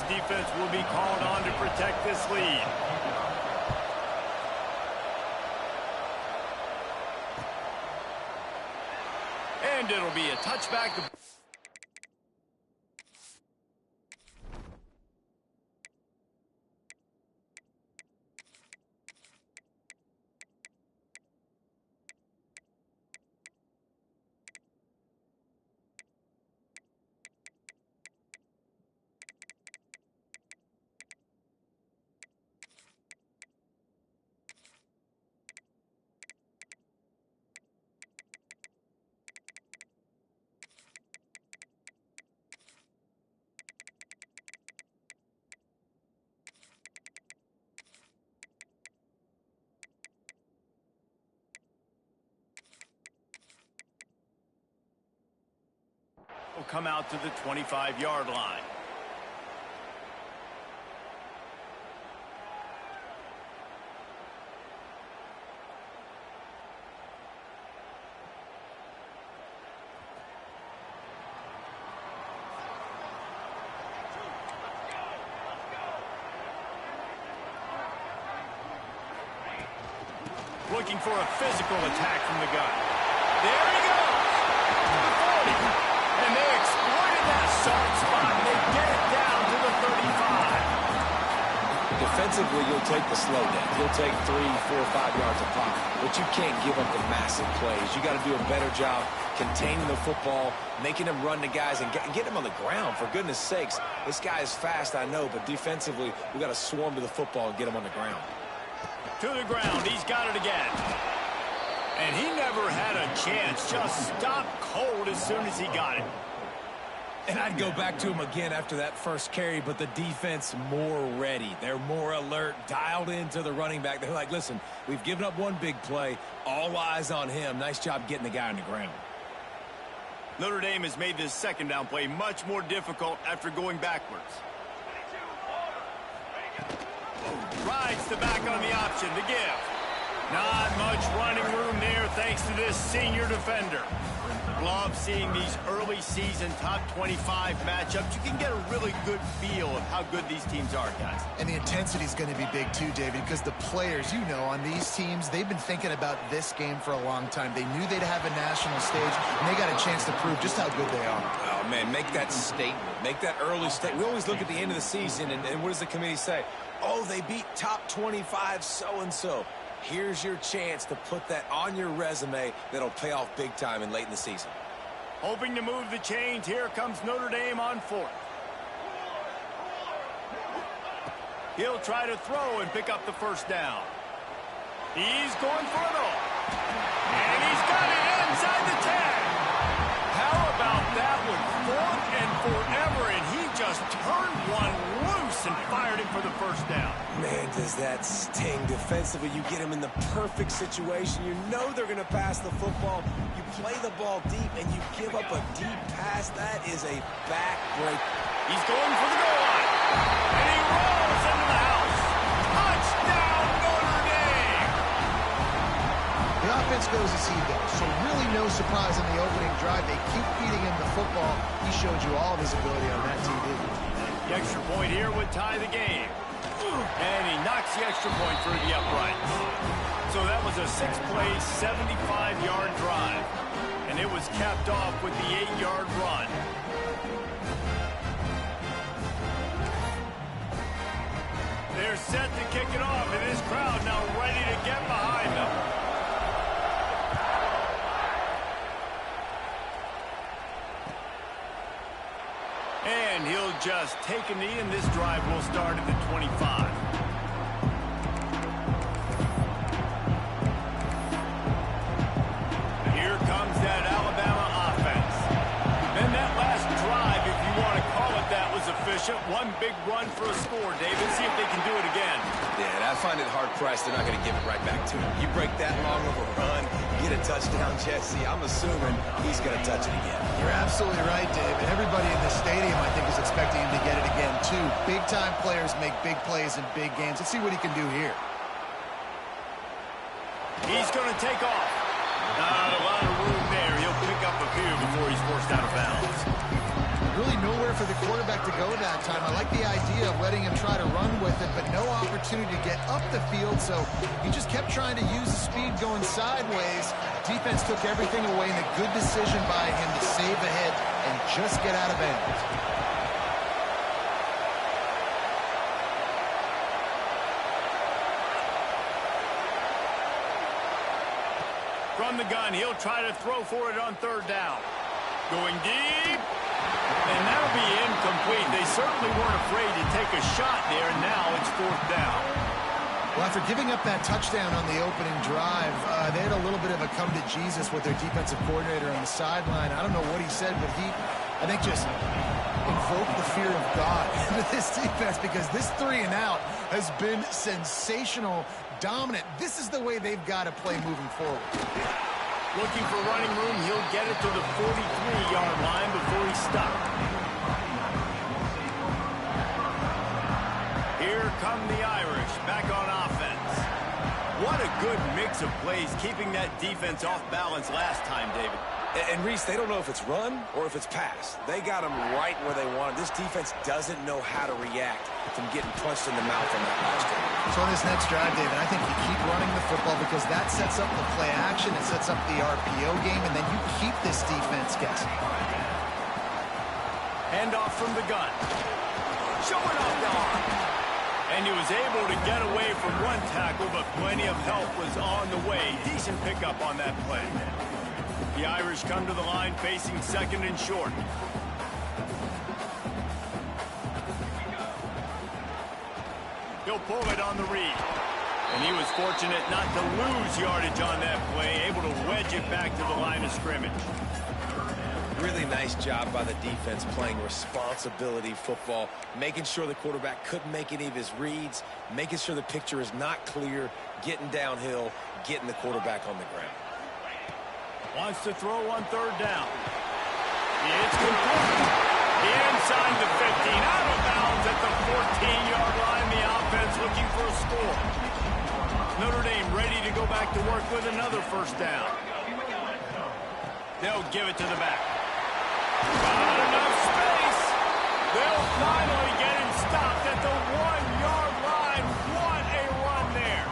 defense will be called on to protect this lead. And it'll be a touchback. Will come out to the 25-yard line. Looking for a physical attack from the gun. There he goes. To the 40. And they exploited that soft spot. They get it down to the 35. Defensively, you'll take the slow down. You'll take 3, 4, 5 yards a pop. But you can't give up the massive plays. You got to do a better job containing the football, making them run the guys, and get them on the ground. For goodness sakes, this guy is fast, I know, but defensively, we got to swarm to the football and get him on the ground. To the ground. He's got it again. And he never had a chance. Just stopped cold as soon as he got it. And I'd go back to him again after that first carry, but the defense more ready. They're more alert, dialed into the running back. They're like, listen, we've given up one big play. All eyes on him. Nice job getting the guy on the ground. Notre Dame has made this second down play much more difficult after going backwards. Rides the back on the option to give. Not much running room there thanks to this senior defender. Love seeing these early season top 25 matchups. You can get a really good feel of how good these teams are, guys. And the intensity is going to be big too, David, because the players, you know, on these teams, they've been thinking about this game for a long time. They knew they'd have a national stage, and they got a chance to prove just how good they are. Oh, man, make that statement. Make that early statement. We always look at the end of the season, and what does the committee say? Oh, they beat top 25 so-and-so. Here's your chance to put that on your resume that'll pay off big time and late in the season. Hoping to move the chains. Here comes Notre Dame on fourth. He'll try to throw and pick up the first down. He's going for it all. And he's got it inside the 10. How about that one? Fourth and forever, and he just turned one loose and fired it for the first down. Man, does that sting. Defensively, you get him in the perfect situation. You know they're going to pass the football. You play the ball deep, and you give up a deep pass. That is a backbreak. He's going for the goal line. And he rolls into the house. Touchdown, Notre Dame! The offense goes as he goes, so really no surprise in the opening drive. They keep feeding him the football. He showed you all of his ability on that TV. The extra point here would tie the game. And he knocks the extra point through the uprights. So that was a 6-play, 75-yard drive. And it was capped off with the 8-yard run. They're set to kick it off, and this crowd now ready to get behind them. And he'll just take a knee, and this drive will start at the 25. Here comes that Alabama offense. And that last drive, if you want to call it that, was efficient. One big run for a score, David. See if they can do it again. Yeah, I find it hard-pressed. They're not going to give it right back to him. You break that long of a run, get a touchdown, Jesse. I'm assuming he's going to touch it again. You're absolutely right, Dave. And everybody in the stadium, I think, is expecting him to get it again, too. Big-time players make big plays in big games. Let's see what he can do here. He's going to take off. Not a lot of room there. He'll pick up a few before he's forced out of bounds. Really nowhere for the quarterback to go that time. I like the idea of letting him try to run with it, but no opportunity to get up the field, so he just kept trying to use the speed going sideways. Defense took everything away, and a good decision by him to save the hit and just get out of bounds. From the gun, he'll try to throw for it on third down. Going deep. And that'll be incomplete. They certainly weren't afraid to take a shot there, and now it's fourth down. Well, after giving up that touchdown on the opening drive, they had a little bit of a come to Jesus with their defensive coordinator on the sideline. I don't know what he said, but he, I think, just invoked the fear of God into this defense, because this 3 and out has been sensational, dominant. This is the way they've got to play moving forward. Looking for running room, he'll get it to the 43-yard line before he stopped. Here come the Irish, back on offense. What a good mix of plays, keeping that defense off balance last time, David. And Reese, they don't know if it's run or if it's pass. They got them right where they want them. This defense doesn't know how to react from getting punched in the mouth on that last drive. So on this next drive, David, I think you keep running the football, because that sets up the play action, it sets up the RPO game, and then you keep this defense guessing. Handoff from the gun. Showing off the arm. And he was able to get away from one tackle, but plenty of help was on the way. Decent pickup on that play. The Irish come to the line facing second and short. He'll pull it on the read. And he was fortunate not to lose yardage on that play, able to wedge it back to the line of scrimmage. Really nice job by the defense playing responsibility football, making sure the quarterback couldn't make any of his reads, making sure the picture is not clear, getting downhill, getting the quarterback on the ground. Wants to throw on third down. It's complete. Inside the 15, out of bounds at the 14-yard line. The offense looking for a score. Notre Dame ready to go back to work with another first down. They'll give it to the back. Not enough space. They'll finally get him stopped at the 1-yard line. What a run there.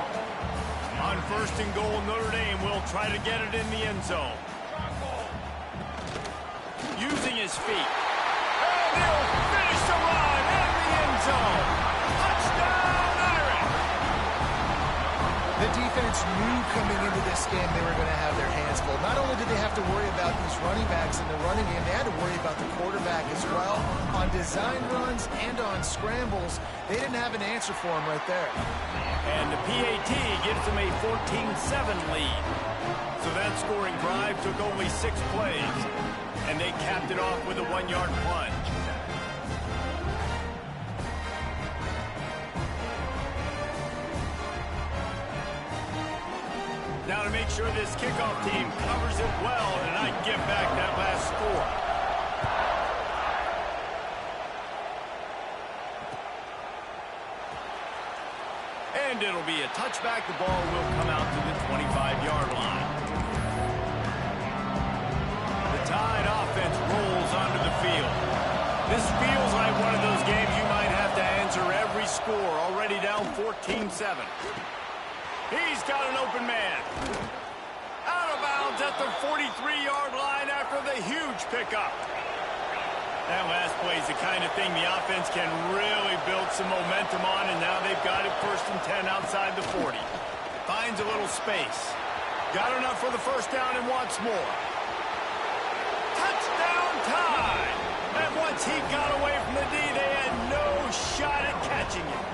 On first and goal, Notre Dame will try to get it in the end zone. Using his feet. And he'll finish the run in the end zone. Touchdown, Irish. The defense knew coming into this game they were going to have their hands full. Not only did they have to worry about these running backs in the running game, they had to worry about the quarterback as well. On design runs and on scrambles, they didn't have an answer for him right there. And the PAT gives them a 14-7 lead. So that scoring drive took only 6 plays. And they capped it off with a 1-yard plunge. Now to make sure this kickoff team covers it well and not give back that last score. And it'll be a touchback. The ball will come out to the 25-yard line. The Tide offense rolls onto the field. This feels like one of those games you might have to answer every score. Already down 14-7. He's got an open man. Out of bounds at the 43-yard line after the huge pickup. That last play is the kind of thing the offense can really build some momentum on, and now they've got it first and 10 outside the 40. Finds a little space. Got enough for the first down and wants more. Touchdown Tide! And once he got away from the D, they had no shot at catching him.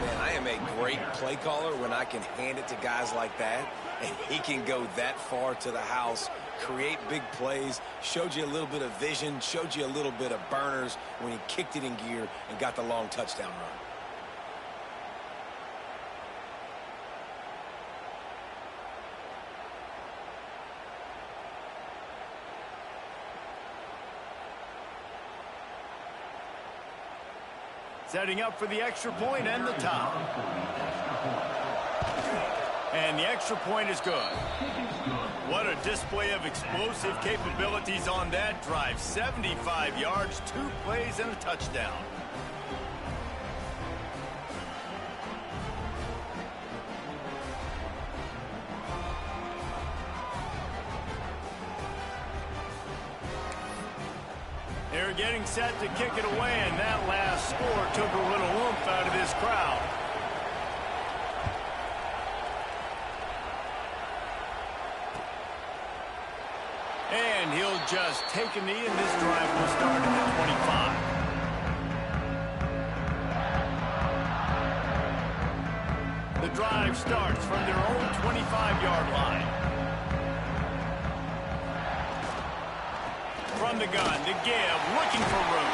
Man, I am a great play caller when I can hand it to guys like that, and he can go that far to the house, create big plays, showed you a little bit of vision, showed you a little bit of burners when he kicked it in gear and got the long touchdown run. Setting up for the extra point and the tie. And the extra point is good. What a display of explosive capabilities on that drive. 75 yards, 2 plays, and a touchdown. They're getting set to kick it away, and that last score took a little oomph out of this crowd. And he'll just take a knee, and this drive will start at the 25. The drive starts from their own 25-yard line. From the gun, the give, looking for room.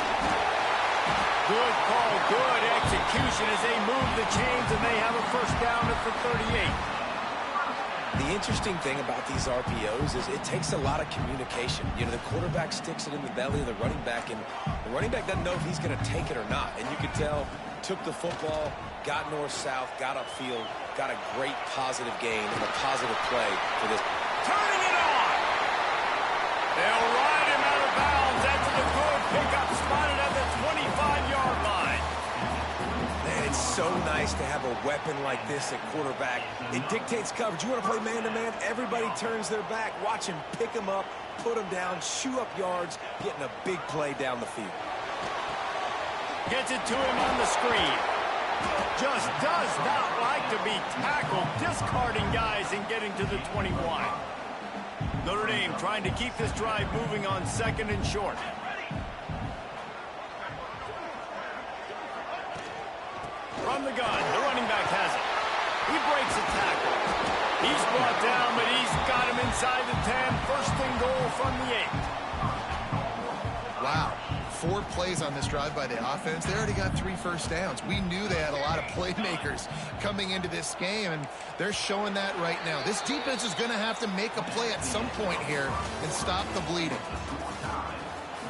Good call, good execution as they move the chains, and they have a first down at the 38. The interesting thing about these RPOs is it takes a lot of communication. You know, the quarterback sticks it in the belly of the running back, and the running back doesn't know if he's going to take it or not. And you could tell, took the football, got north-south, got upfield, got a great positive gain and a positive play for this. Turning it on! They'll ride him out of bounds after the good pickup, spotted at the 25-yard line. Man, it's so nice to have a weapon like this at quarterback. It dictates coverage. You want to play man-to-man? Everybody turns their back. Watch him pick him up, put him down, shoot up yards, getting a big play down the field. Gets it to him on the screen. Just does not like to be tackled, discarding guys and getting to the 21. Notre Dame trying to keep this drive moving on 2nd and short. From the gun, the running back has it. He breaks a tackle. He's brought down, but he's got him inside the 10. First and goal from the 8. Wow. 4 plays on this drive by the offense. They already got 3 first downs. We knew they had a lot of playmakers coming into this game, and they're showing that right now. This defense is going to have to make a play at some point here and stop the bleeding.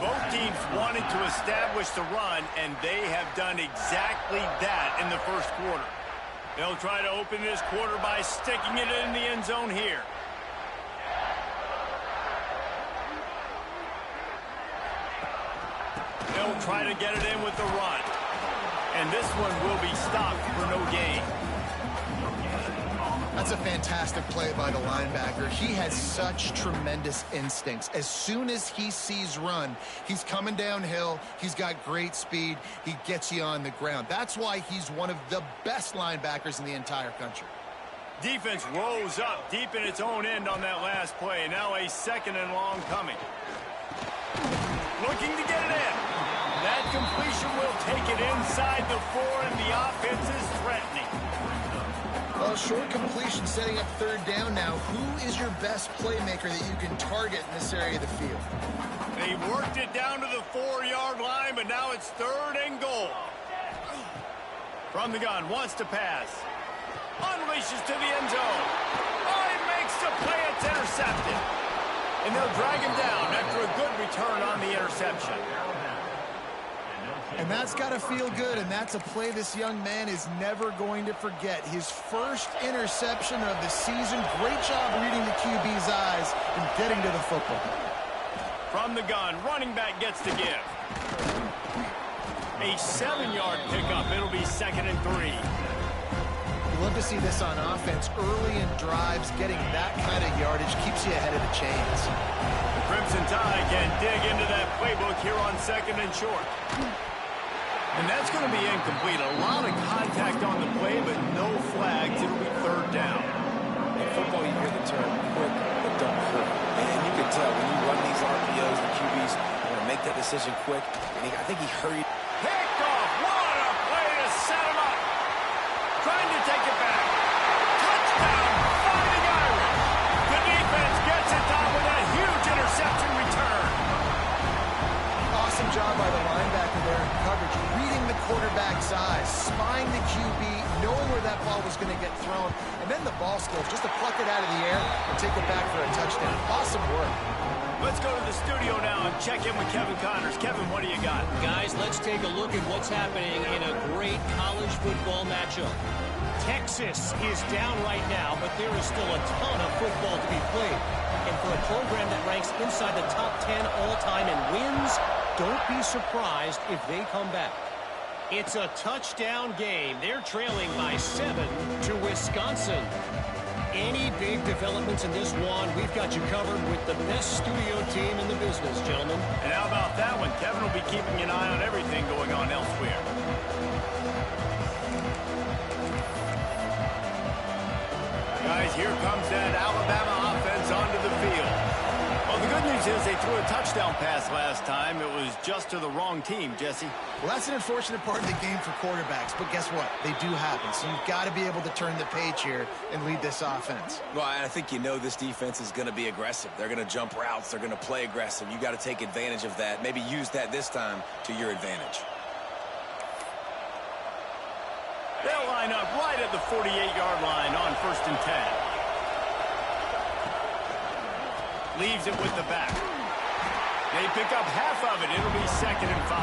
Both teams wanted to establish the run, and they have done exactly that in the first quarter. They'll try to open this quarter by sticking it in the end zone here. They'll try to get it in with the run. And this one will be stopped for no gain. That's a fantastic play by the linebacker. He has such tremendous instincts. As soon as he sees run, he's coming downhill. He's got great speed. He gets you on the ground. That's why he's one of the best linebackers in the entire country. Defense rose up deep in its own end on that last play. Now a 2nd and long coming. Looking to get it in. That completion will take it inside the 4, and the offense is threatening. Well, short completion setting up 3rd down now. Who is your best playmaker that you can target in this area of the field? They worked it down to the 4-yard line, but now it's 3rd and goal. From the gun, wants to pass. Unleashes to the end zone. Oh, he makes the play. It's intercepted. And they'll drag him down after a good return on the interception. And that's got to feel good, and that's a play this young man is never going to forget. His first interception of the season. Great job reading the QB's eyes and getting to the football. From the gun, running back gets the give. A 7-yard pickup. It'll be 2nd and 3. You love to see this on offense. Early in drives, getting that kind of yardage keeps you ahead of the chains. The Crimson Tide can dig into that playbook here on 2nd and short. And that's going to be incomplete. A lot of contact on the play, but no flags. It'll be 3rd down. In football, you hear the term quick, but don't hurt. And you can tell when you run these RPOs, the QBs want to make that decision quick. And I think he hurried. Picked off. What a play to set him up. Trying to take it back. Touchdown, Fighting Irish. The defense gets it done with that huge interception return. Awesome job by the linebacker there in coverage, reading the quarterback's eyes, spying the QB, knowing where that ball was going to get thrown, and then the ball skills just to pluck it out of the air and take it back for a touchdown. Awesome work. Let's go to the studio now and check in with Kevin Connors. Kevin, what do you got? Guys, let's take a look at what's happening in a great college football matchup. Texas is down right now, but there is still a ton of football to be played. And for a program that ranks inside the top 10 all-time in wins, don't be surprised if they come back. It's a touchdown game. They're trailing by 7 to Wisconsin. Any big developments in this one, we've got you covered with the best studio team in the business, gentlemen. And how about that one? Kevin will be keeping an eye on everything going on elsewhere. Guys, here comes that Alabama offense onto the field. Well, the good news is they threw a touchdown pass last time. It was just to the wrong team, Jesse. Well, that's an unfortunate part of the game for quarterbacks, but guess what? They do happen, so you've got to be able to turn the page here and lead this offense. Well, I think you know this defense is going to be aggressive. They're going to jump routes. They're going to play aggressive. You got to take advantage of that. Maybe use that this time to your advantage. They'll line up right at the 48-yard line on 1st and 10. Leaves it with the back. They pick up half of it. It'll be 2nd and 5.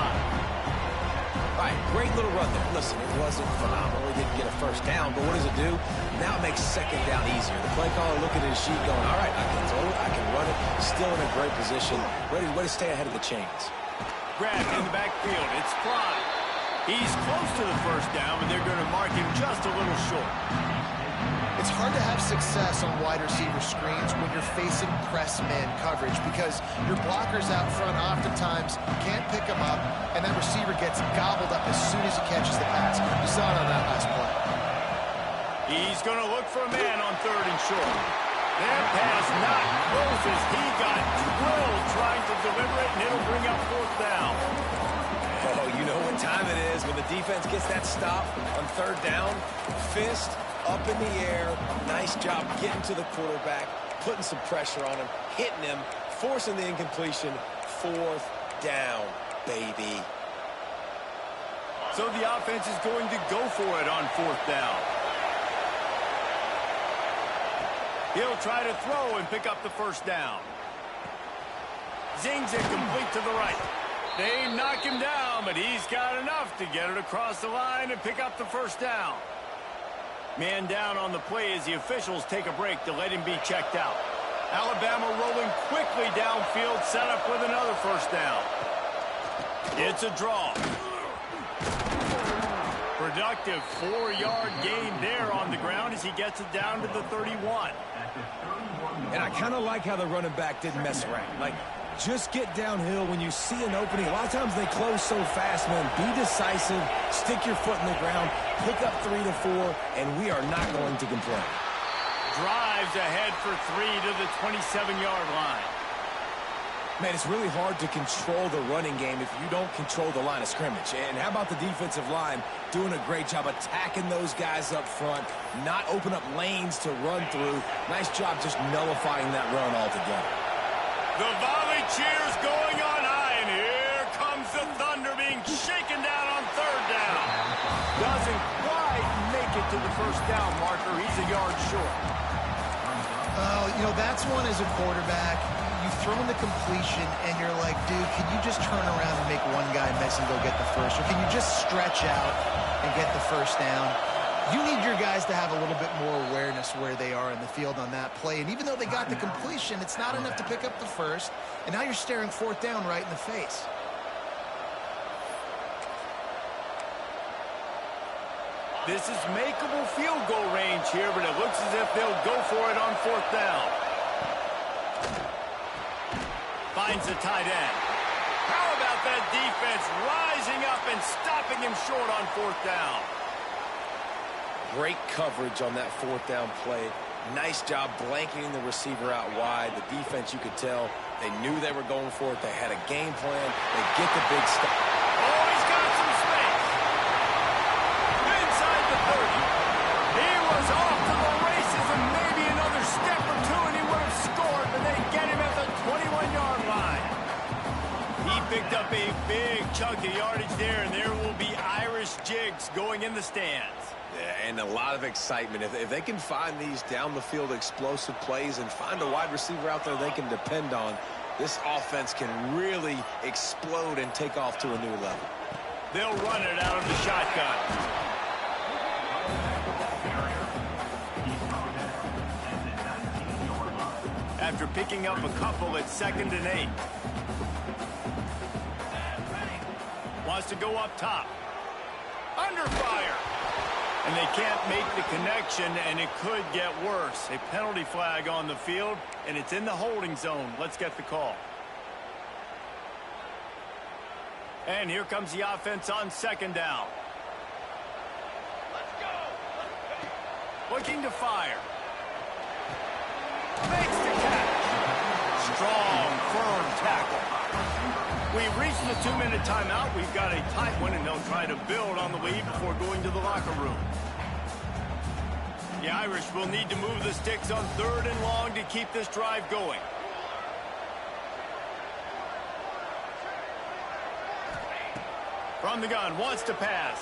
All right, great little run there. Listen, it wasn't phenomenal. He didn't get a first down, but what does it do? Now it makes 2nd down easier. The play caller looking at his sheet going, all right, I can throw it, I can run it. Still in a great position. Ready to stay ahead of the chains. Grabbed in the backfield. It's Fry. He's close to the first down, but they're going to mark him just a little short. It's hard to have success on wide receiver screens when you're facing press man coverage because your blockers out front oftentimes can't pick them up, and that receiver gets gobbled up as soon as he catches the pass. You saw it on that last play. He's going to look for a man on 3rd and short. That pass not close as he got drilled trying to deliver it, and it'll bring up 4th down. Oh, you know what time it is when the defense gets that stop on 3rd down. Fist up in the air. Nice job getting to the quarterback, putting some pressure on him, hitting him, forcing the incompletion. 4th down, baby. So the offense is going to go for it on 4th down. He'll try to throw and pick up the 1st down. Zings it complete to the right. They knock him down, but he's got enough to get it across the line and pick up the 1st down. Man down on the play as the officials take a break to let him be checked out. Alabama rolling quickly downfield, set up with another 1st down. It's a draw. Productive 4-yard gain there on the ground as he gets it down to the 31. And I kind of like how the running back didn't mess around. Like, just get downhill when you see an opening. A lot of times they close so fast, man. Be decisive, stick your foot in the ground, pick up 3 to 4, and we are not going to complain. Drives ahead for 3 to the 27-yard line. Man, it's really hard to control the running game if you don't control the line of scrimmage. And how about the defensive line doing a great job attacking those guys up front, not open up lanes to run through. Nice job just nullifying that run altogether. The volley cheers going on high, and here comes the Thunder being shaken down on 3rd down. Doesn't quite make it to the 1st down marker. He's a yard short. Oh, you know, that's one as a quarterback. You throw in the completion, and you're like, dude, can you just turn around and make one guy miss and go get the first? Or can you just stretch out and get the 1st down? You need your guys to have a little bit more awareness where they are in the field on that play. And even though they got the completion, it's not enough to pick up the 1st. And now you're staring 4th down right in the face. This is makeable field goal range here, but it looks as if they'll go for it on 4th down. Finds the tight end. How about that defense rising up and stopping him short on 4th down? Great coverage on that 4th down play. Nice job blanketing the receiver out wide. The defense, you could tell, they knew they were going for it. They had a game plan. They get the big stop. Oh, he's got some space. Inside the 30. He was off to the races and maybe another step or two and he would have scored, but they get him at the 21-yard line. He picked up a big chunk of yardage there, and there will be Irish jigs going in the stands. Yeah, and a lot of excitement. If they can find these down the field explosive plays and find a wide receiver out there they can depend on, this offense can really explode and take off to a new level. They'll run it out of the shotgun. After picking up a couple at 2nd and 8. Wants to go up top. Under fire. And they can't make the connection, and it could get worse. A penalty flag on the field, and it's in the holding zone. Let's get the call. And here comes the offense on 2nd down. Let's go. Looking to fire. Makes the catch. Strong, firm tackle. We've reached the 2-minute timeout. We've got a tight one, and they'll try to build on the lead before going to the locker room. The Irish will need to move the sticks on 3rd and long to keep this drive going. From the gun, wants to pass.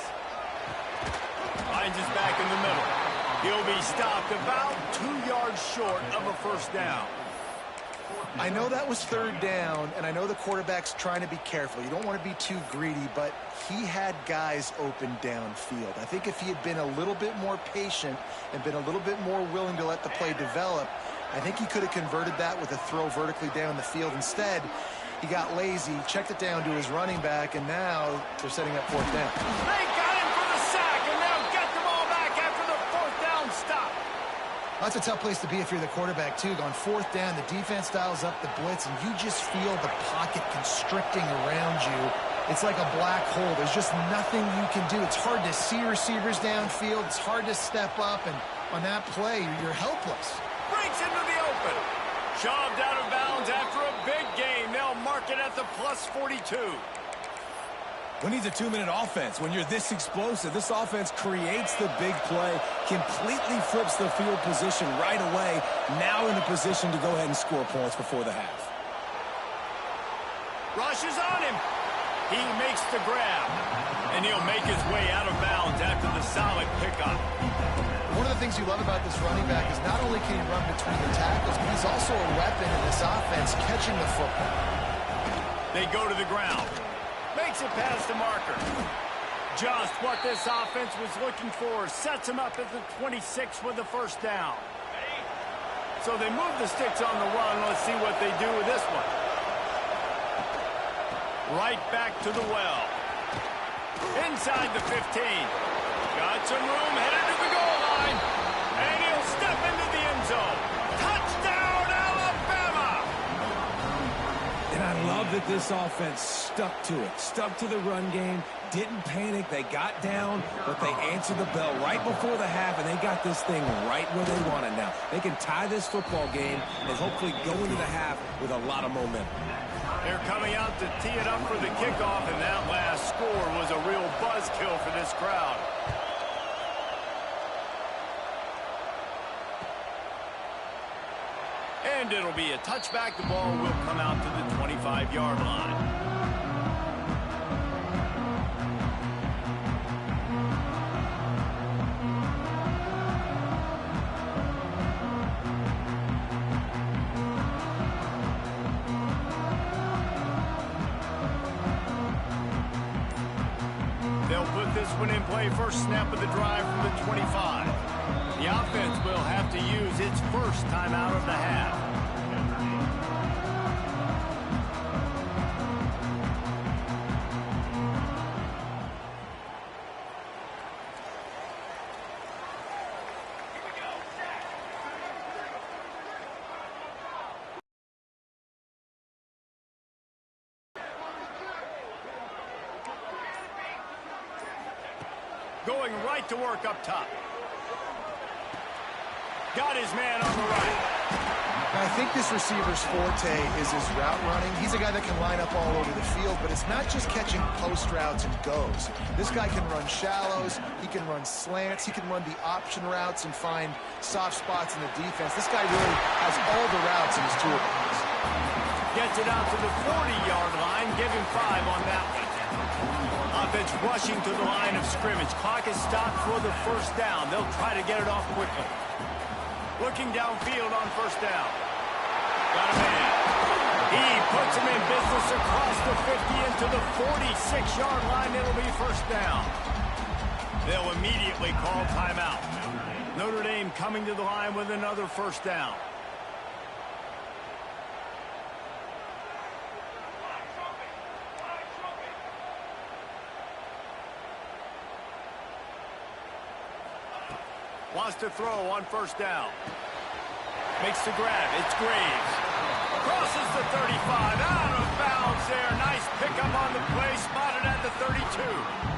Finds his back in the middle. He'll be stopped about 2 yards short of a 1st down. I know that was 3rd down, and I know the quarterback's trying to be careful. You don't want to be too greedy, but he had guys open downfield. I think if he had been a little bit more patient and been a little bit more willing to let the play develop, I think he could have converted that with a throw vertically down the field. Instead, he got lazy, checked it down to his running back, and now they're setting up 4th down. They got him for the sack, and they'll get the ball back after the 4th down stop. That's a tough place to be if you're the quarterback, too. On 4th down, the defense dials up the blitz, and you just feel the pocket constricting around you. It's like a black hole. There's just nothing you can do. It's hard to see receivers downfield. It's hard to step up, and on that play, you're helpless. Breaks into the open. Shoved out of bounds after a big game. They'll mark it at the +42. When he's a 2-minute offense, when you're this explosive, this offense creates the big play, completely flips the field position right away, now in a position to go ahead and score points before the half. Rushes on him. He makes the grab, and he'll make his way out of bounds after the solid pickup. One of the things you love about this running back is not only can he run between the tackles, but he's also a weapon in this offense catching the football. They go to the ground. Makes it past the marker. Just what this offense was looking for. Sets him up at the 26 with the 1st down. So they move the sticks on the run. Let's see what they do with this one. Right back to the well. Inside the 15. Got some room, headed to the goal line. And he'll step into the end zone. Touchdown, Alabama! And I love that this offense stuck to it, stuck to the run game, didn't panic. They got down, but they answered the bell right before the half, and they got this thing right where they want it now. They can tie this football game and hopefully go into the half with a lot of momentum. They're coming out to tee it up for the kickoff, and that last score was a real buzzkill for this crowd. And it'll be a touchback. The ball will come out to the 25-yard line. They'll put this one in play. First snap of the drive from the 25. The offense will have to use its first timeout of the half. Going right to work up top. Got his man on the right. I think this receiver's forte is his route running. He's a guy that can line up all over the field, but it's not just catching post routes and goes. This guy can run shallows, he can run slants, he can run the option routes and find soft spots in the defense. This guy really has all the routes in his toolbox. Gets it out to the 40-yard line. Give him 5 on that one. Offense rushing to the line of scrimmage. Clock is stopped for the first down. They'll try to get it off quickly. Looking downfield on first down. Got a man. He puts him in business across the 50 into the 46-yard line. It'll be first down. They'll immediately call timeout. Notre Dame coming to the line with another first down. Wants to throw on first down. Makes the grab. It's Graves. Crosses the 35. Out of bounds there. Nice pickup on the play. Spotted at the 32.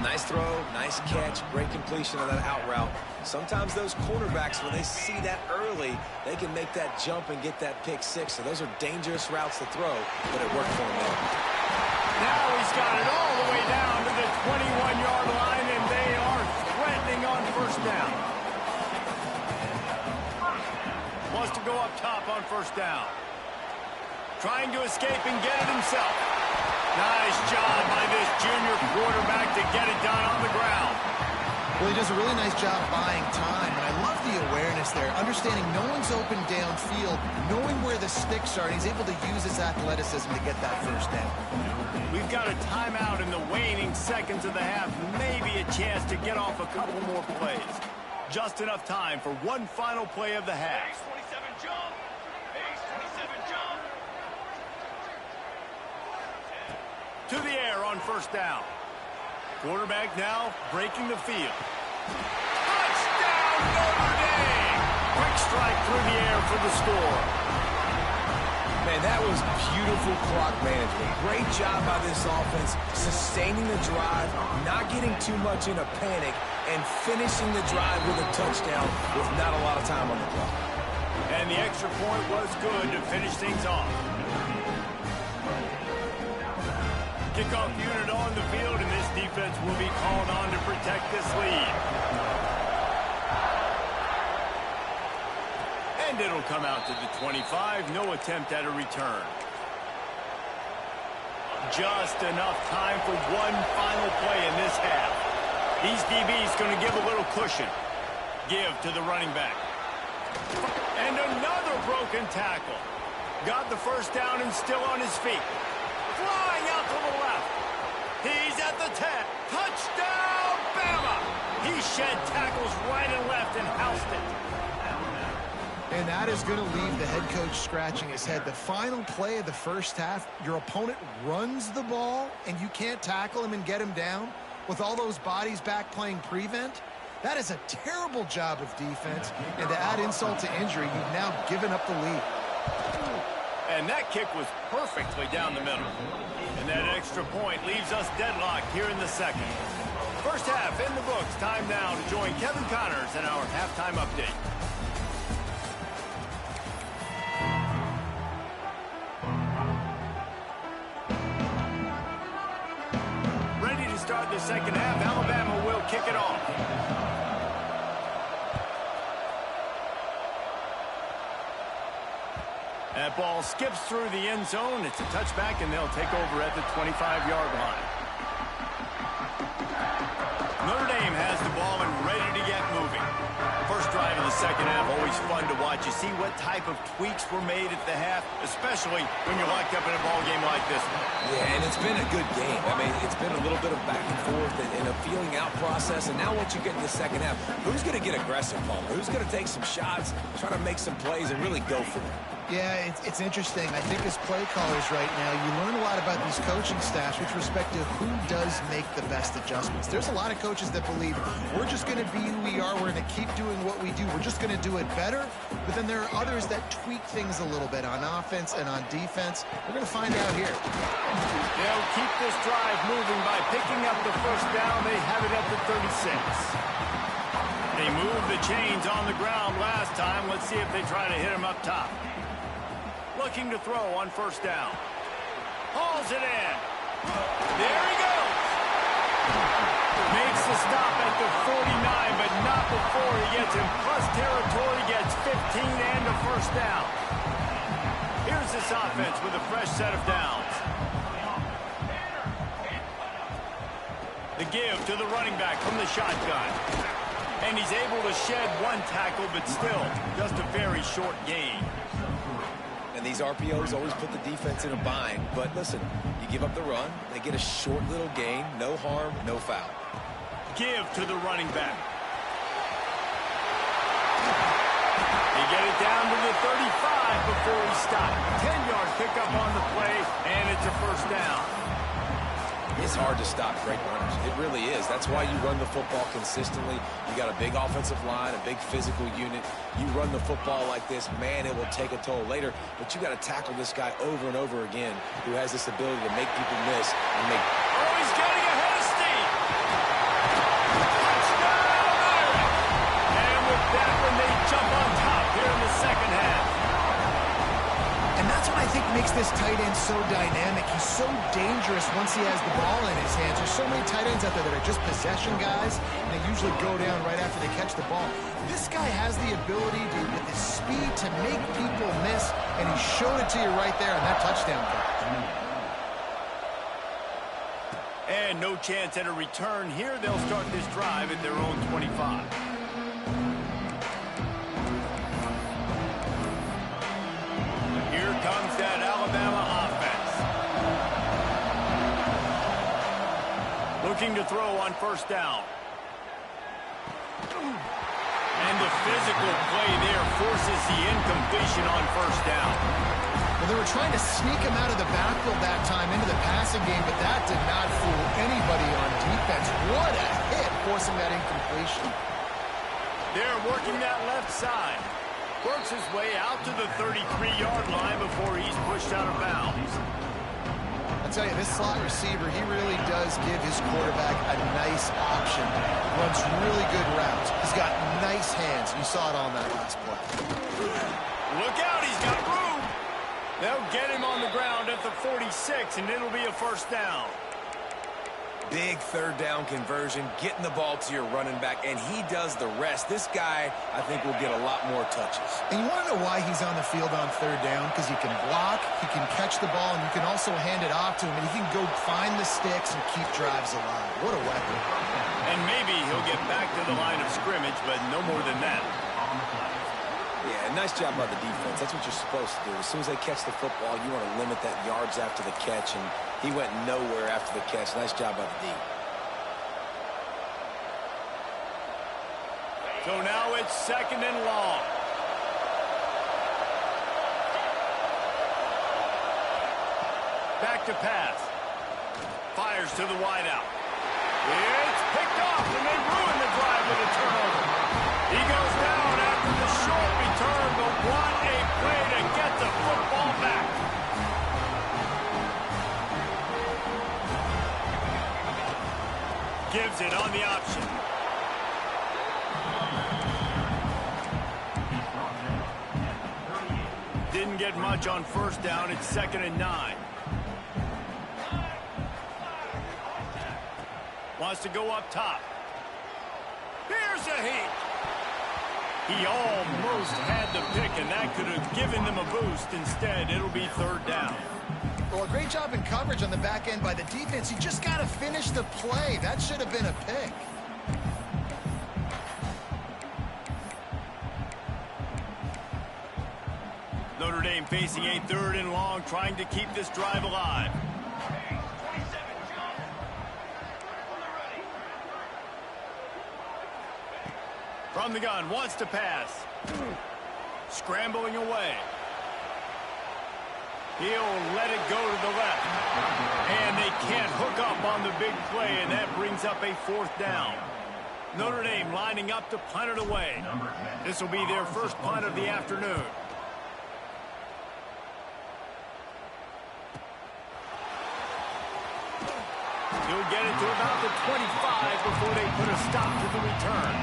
Nice throw, nice catch, great completion of that out route. Sometimes those quarterbacks, when they see that early, they can make that jump and get that pick six. So those are dangerous routes to throw, but it worked for him there. Now he's got it all the way down to the 21-yard line, and they are threatening on first down. Wants to go up top on first down. Trying to escape and get it himself. Nice job by this junior quarterback to get it done on the ground. Well, he does a really nice job buying time, and I love the awareness there, understanding no one's open downfield, knowing where the sticks are, and he's able to use his athleticism to get that first down. We've got a timeout in the waning seconds of the half, maybe a chance to get off a couple more plays. Just enough time for one final play of the half. To the air on first down. Quarterback now breaking the field. Touchdown, Notre Dame! Quick strike through the air for the score. Man, that was beautiful clock management. Great job by this offense, sustaining the drive, not getting too much in a panic, and finishing the drive with a touchdown with not a lot of time on the clock. And the extra point was good to finish things off. Kickoff unit on the field, and this defense will be called on to protect this lead. And it'll come out to the 25. No attempt at a return. Just enough time for one final play in this half. These DBs going to give a little cushion. Give to the running back. And another broken tackle. Got the first down and still on his feet. Flying out to the left. He's at the 10. Touchdown, Bama! He shed tackles right and left and housed it. And that is going to leave the head coach scratching his head. The final play of the first half, your opponent runs the ball, and you can't tackle him and get him down with all those bodies back playing prevent. That is a terrible job of defense. And to add insult to injury, you've now given up the lead. And that kick was perfectly down the middle. And that extra point leaves us deadlocked here in the second. First half in the books. Time now to join Kevin Connors in our halftime update. Ready to start the second half. Alabama will kick it off. That ball skips through the end zone. It's a touchback, and they'll take over at the 25-yard line. Notre Dame has the ball and ready to get moving. First drive of the second half, always fun to watch. You see what type of tweaks were made at the half, especially when you're locked up in a ball game like this one. Yeah, and it's been a good game. I mean, it's been a little bit of back and forth and a feeling out process. And now once you get in the second half, who's going to get aggressive, Palmer? Who's going to take some shots, try to make some plays, and really go for it? Yeah, it's interesting. I think as play callers right now, you learn a lot about these coaching staffs with respect to who does make the best adjustments. There's a lot of coaches that believe we're just going to be who we are. We're going to keep doing what we do. We're just going to do it better. But then there are others that tweak things a little bit on offense and on defense. We're going to find out here. They'll keep this drive moving by picking up the first down. They have it at the 36. They moved the chains on the ground last time. Let's see if they try to hit him up top. Looking to throw on first down. Hauls it in. There he goes. Makes the stop at the 49, but not before he gets in plus territory, gets 15 and a first down. Here's this offense with a fresh set of downs. The give to the running back from the shotgun. And he's able to shed one tackle, but still just a very short gain. And these RPOs always put the defense in a bind. But listen, you give up the run, they get a short little gain, no harm, no foul. Give to the running back. They get it down to the 35 before he stopped. 10-yard pickup on the play, and it's a first down. It's hard to stop great runners. It really is. That's why you run the football consistently. You got a big offensive line, a big physical unit. You run the football like this, man, it will take a toll later. But you got to tackle this guy over and over again who has this ability to make people miss and make... Oh, he's getting ahead of steam. Touchdown! And with that one, they jump on top here in the second half. And that's what I think makes this tight end so dynamic. He's so dangerous once he has the ball in his hands. There's so many tight ends out there that are just possession guys, and they usually go down right after they catch the ball. This guy has the ability to, with his speed, to make people miss, and he showed it to you right there on that touchdown catch. And no chance at a return here. They'll start this drive at their own 25. Here comes that Alabama offense. Looking to throw on first down. And the physical play there forces the incompletion on first down. Well, they were trying to sneak him out of the backfield that time into the passing game, but that did not fool anybody on defense. What a hit, forcing that incompletion. They're working that left side. Works his way out to the 33-yard line before he's pushed out of bounds. I'll tell you, this slot receiver, he really does give his quarterback a nice option. Runs really good routes. He's got nice hands. You saw it on that last play. Look out, he's got room. They'll get him on the ground at the 46, and it'll be a first down. Big third down conversion, getting the ball to your running back, and he does the rest. This guy, I think, will get a lot more touches. And you want to know why he's on the field on third down? Because he can block, he can catch the ball, and you can also hand it off to him, and he can go find the sticks and keep drives alive. What a weapon. And maybe he'll get back to the line of scrimmage, but no more than that. Yeah, nice job by the defense. That's what you're supposed to do. As soon as they catch the football, you want to limit that yards after the catch, and he went nowhere after the catch. Nice job by the D. So now it's second and long. Back to pass. Fires to the wideout. It's picked off, and they ruin the drive with a turnover. He goes down after the short return, but what a play to get the football back. Gives it on the option. Didn't get much on first down. It's second and 9. Wants to go up top. Here's a heat. He almost had the pick, and that could have given them a boost. Instead, it'll be third down. Well, a great job in coverage on the back end by the defense. You just got to finish the play. That should have been a pick. Notre Dame facing a third and long, trying to keep this drive alive. From the gun, wants to pass. Scrambling away. He'll let it go to the left. And they can't hook up on the big play, and that brings up a fourth down. Notre Dame lining up to punt it away. This will be their first punt of the afternoon. He'll get it to about the 25 before they put a stop to the return.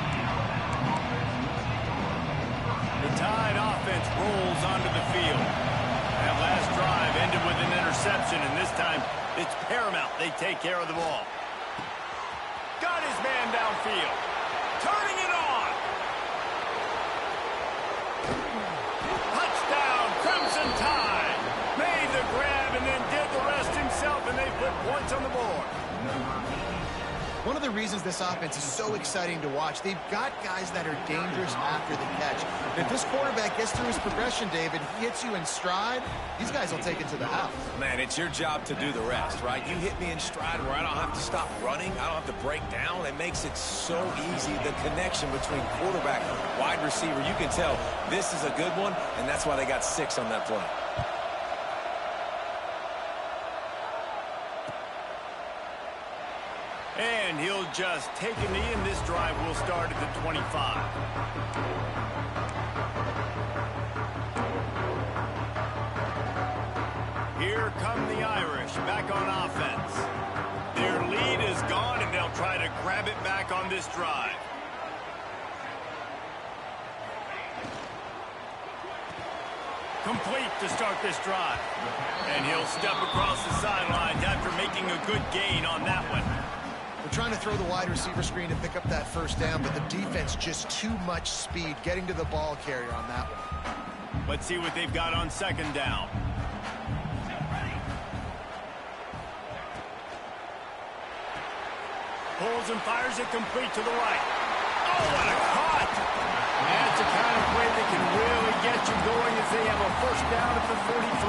The Tide offense rolls onto the field. That last drive ended with an interception, and this time it's paramount they take care of the ball. Got his man downfield. Turning it on. Touchdown, Crimson Tide. Made the grab and then did the rest himself, and they put points on the board. One of the reasons this offense is so exciting to watch, they've got guys that are dangerous after the catch. And if this quarterback gets through his progression, David, he hits you in stride, these guys will take it to the house. Man, it's your job to do the rest, right? You hit me in stride where I don't have to stop running. I don't have to break down. It makes it so easy. The connection between quarterback and wide receiver, you can tell this is a good one, and that's why they got 6 on that play. And he'll just take a knee, and this drive will start at the 25. Here come the Irish back on offense. Their lead is gone, and they'll try to grab it back on this drive. Complete to start this drive. And he'll step across the sidelines after making a good gain on that one. They're trying to throw the wide receiver screen to pick up that first down, but the defense just too much speed getting to the ball carrier on that one. Let's see what they've got on second down. Pulls and fires it complete to the right. Oh, what a cut! That's the kind of play that can really get you going as they have a first down at the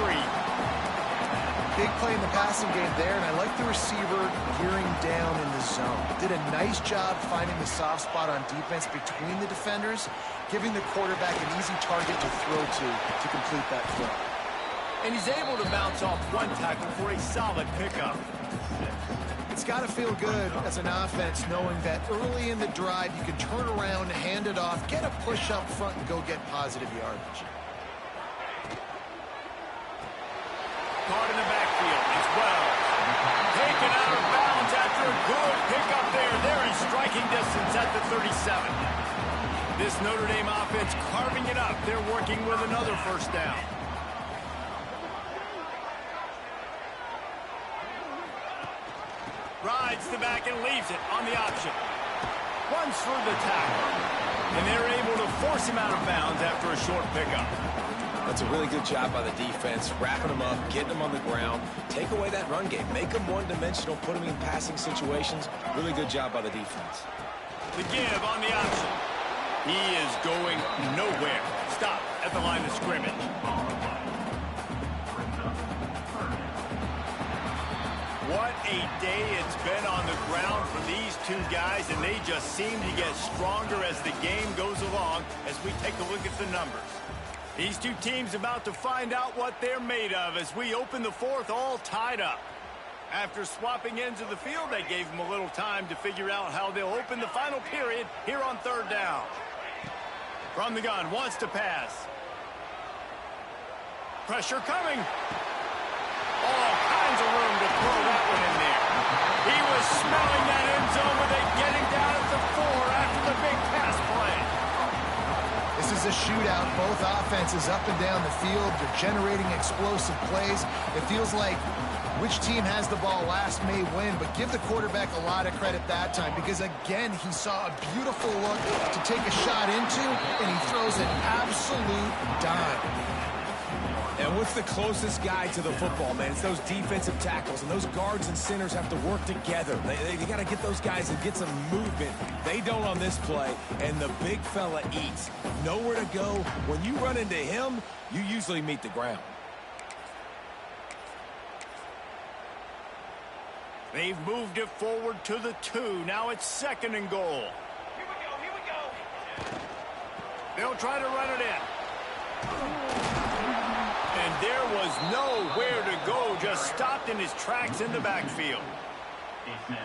43. Big play in the passing game there, and I like the receiver gearing down in the zone. Did a nice job finding the soft spot on defense between the defenders, giving the quarterback an easy target to throw to complete that throw. And he's able to bounce off one tackle for a solid pickup. It's got to feel good as an offense knowing that early in the drive you can turn around, hand it off, get a push up front, and go get positive yardage. Caught in the backfield as well. Taken out of bounds after a good pickup there. They're in striking distance at the 37. This Notre Dame offense carving it up. They're working with another first down. Rides the back and leaves it on the option. Runs through the tackle. And they're able to force him out of bounds after a short pickup. That's a really good job by the defense, wrapping them up, getting them on the ground, take away that run game, make them one-dimensional, put them in passing situations. Really good job by the defense. The give on the option. He is going nowhere. Stop at the line of scrimmage. What a day it's been on the ground for these two guys, and they just seem to get stronger as the game goes along as we take a look at the numbers. These two teams about to find out what they're made of as we open the fourth all tied up. After swapping ends of the field, they gave them a little time to figure out how they'll open the final period here on third down. From the gun, wants to pass. Pressure coming. All kinds of room to throw that one in there. He was smelling that end zone with it getting down at the 4 after the big pass play. This is a shootout. Both offenses up and down the field. They're generating explosive plays. It feels like which team has the ball last may win, but give the quarterback a lot of credit that time because, again, he saw a beautiful look to take a shot into, and he throws an absolute dime. And what's the closest guy to the football, man? It's those defensive tackles, and those guards and centers have to work together. They got to get those guys and get some movement. They don't on this play, and the big fella eats. Nowhere to go. When you run into him, you usually meet the ground. They've moved it forward to the 2. Now it's 2nd and goal. Here we go. They'll try to run it in. And there was nowhere to go, just stopped in his tracks in the backfield.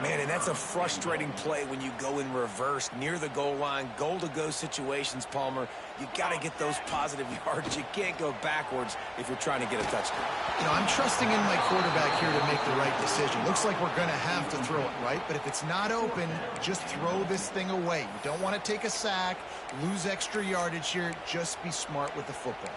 Man, and that's a frustrating play when you go in reverse near the goal line, goal-to-go situations, Palmer. You got to get those positive yards. You can't go backwards if you're trying to get a touchdown. You know, I'm trusting in my quarterback here to make the right decision. Looks like we're going to have to throw it, right? But if it's not open, just throw this thing away. You don't want to take a sack, lose extra yardage here. Just be smart with the football.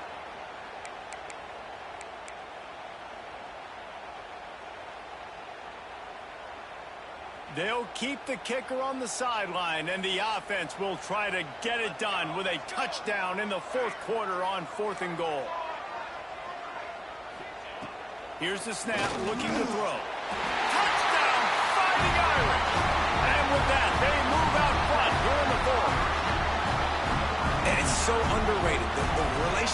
They'll keep the kicker on the sideline, and the offense will try to get it done with a touchdown in the 4th quarter on 4th and goal. Here's the snap, looking to throw. Touchdown, Fighting Irish! And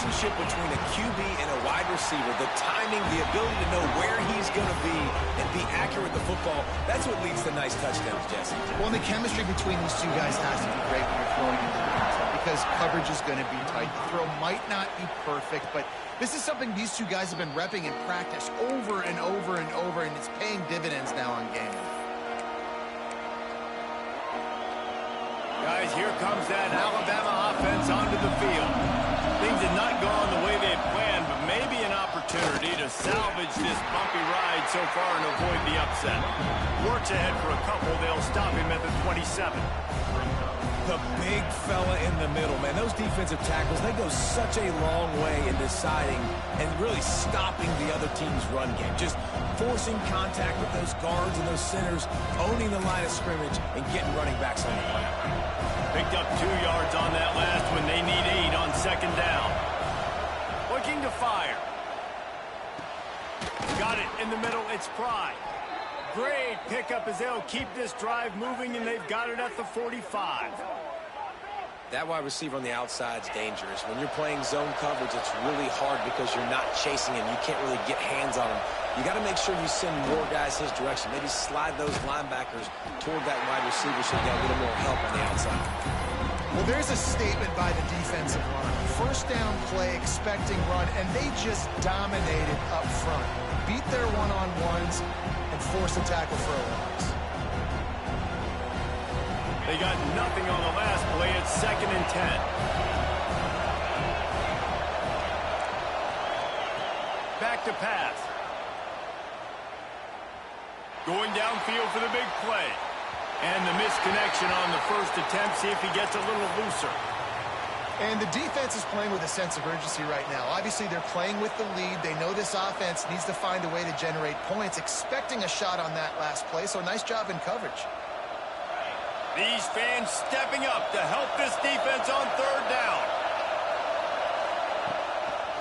relationship between a QB and a wide receiver, the timing, the ability to know where he's going to be and be accurate with the football, that's what leads to nice touchdowns, Jesse. Well, the chemistry between these two guys has to be great when you're throwing into the end zone because coverage is going to be tight. The throw might not be perfect, but this is something these two guys have been repping in practice over and over and over, and it's paying dividends now on game. Guys, here comes that Alabama offense onto the field. Things have not gone the way they planned, but maybe an opportunity to salvage this bumpy ride so far and avoid the upset. Works ahead for a couple. They'll stop him at the 27. The big fella in the middle, man. Those defensive tackles, they go such a long way in deciding and really stopping the other team's run game. Just forcing contact with those guards and those centers, owning the line of scrimmage, and getting running backs on the ground. Picked up 2 yards on that last one. They need 8 on second down. Looking to fire. Got it in the middle. It's Pride. Great pickup as they'll keep this drive moving, and they've got it at the 45. That wide receiver on the outside is dangerous. When you're playing zone coverage, it's really hard because you're not chasing him. You can't really get hands on him. You got to make sure you send more guys his direction. Maybe slide those linebackers toward that wide receiver so you got a little more help on the outside. Well, there's a statement by the defensive line. First down play, expecting run, and they just dominated up front. Beat their one-on-ones and forced a tackle for a loss. They got nothing on the last play. It's 2nd and 10. Back to pass. Going downfield for the big play. And the misconnection on the first attempt. See if he gets a little looser. And the defense is playing with a sense of urgency right now. Obviously, they're playing with the lead. They know this offense needs to find a way to generate points, expecting a shot on that last play. So nice job in coverage. These fans stepping up to help this defense on third down.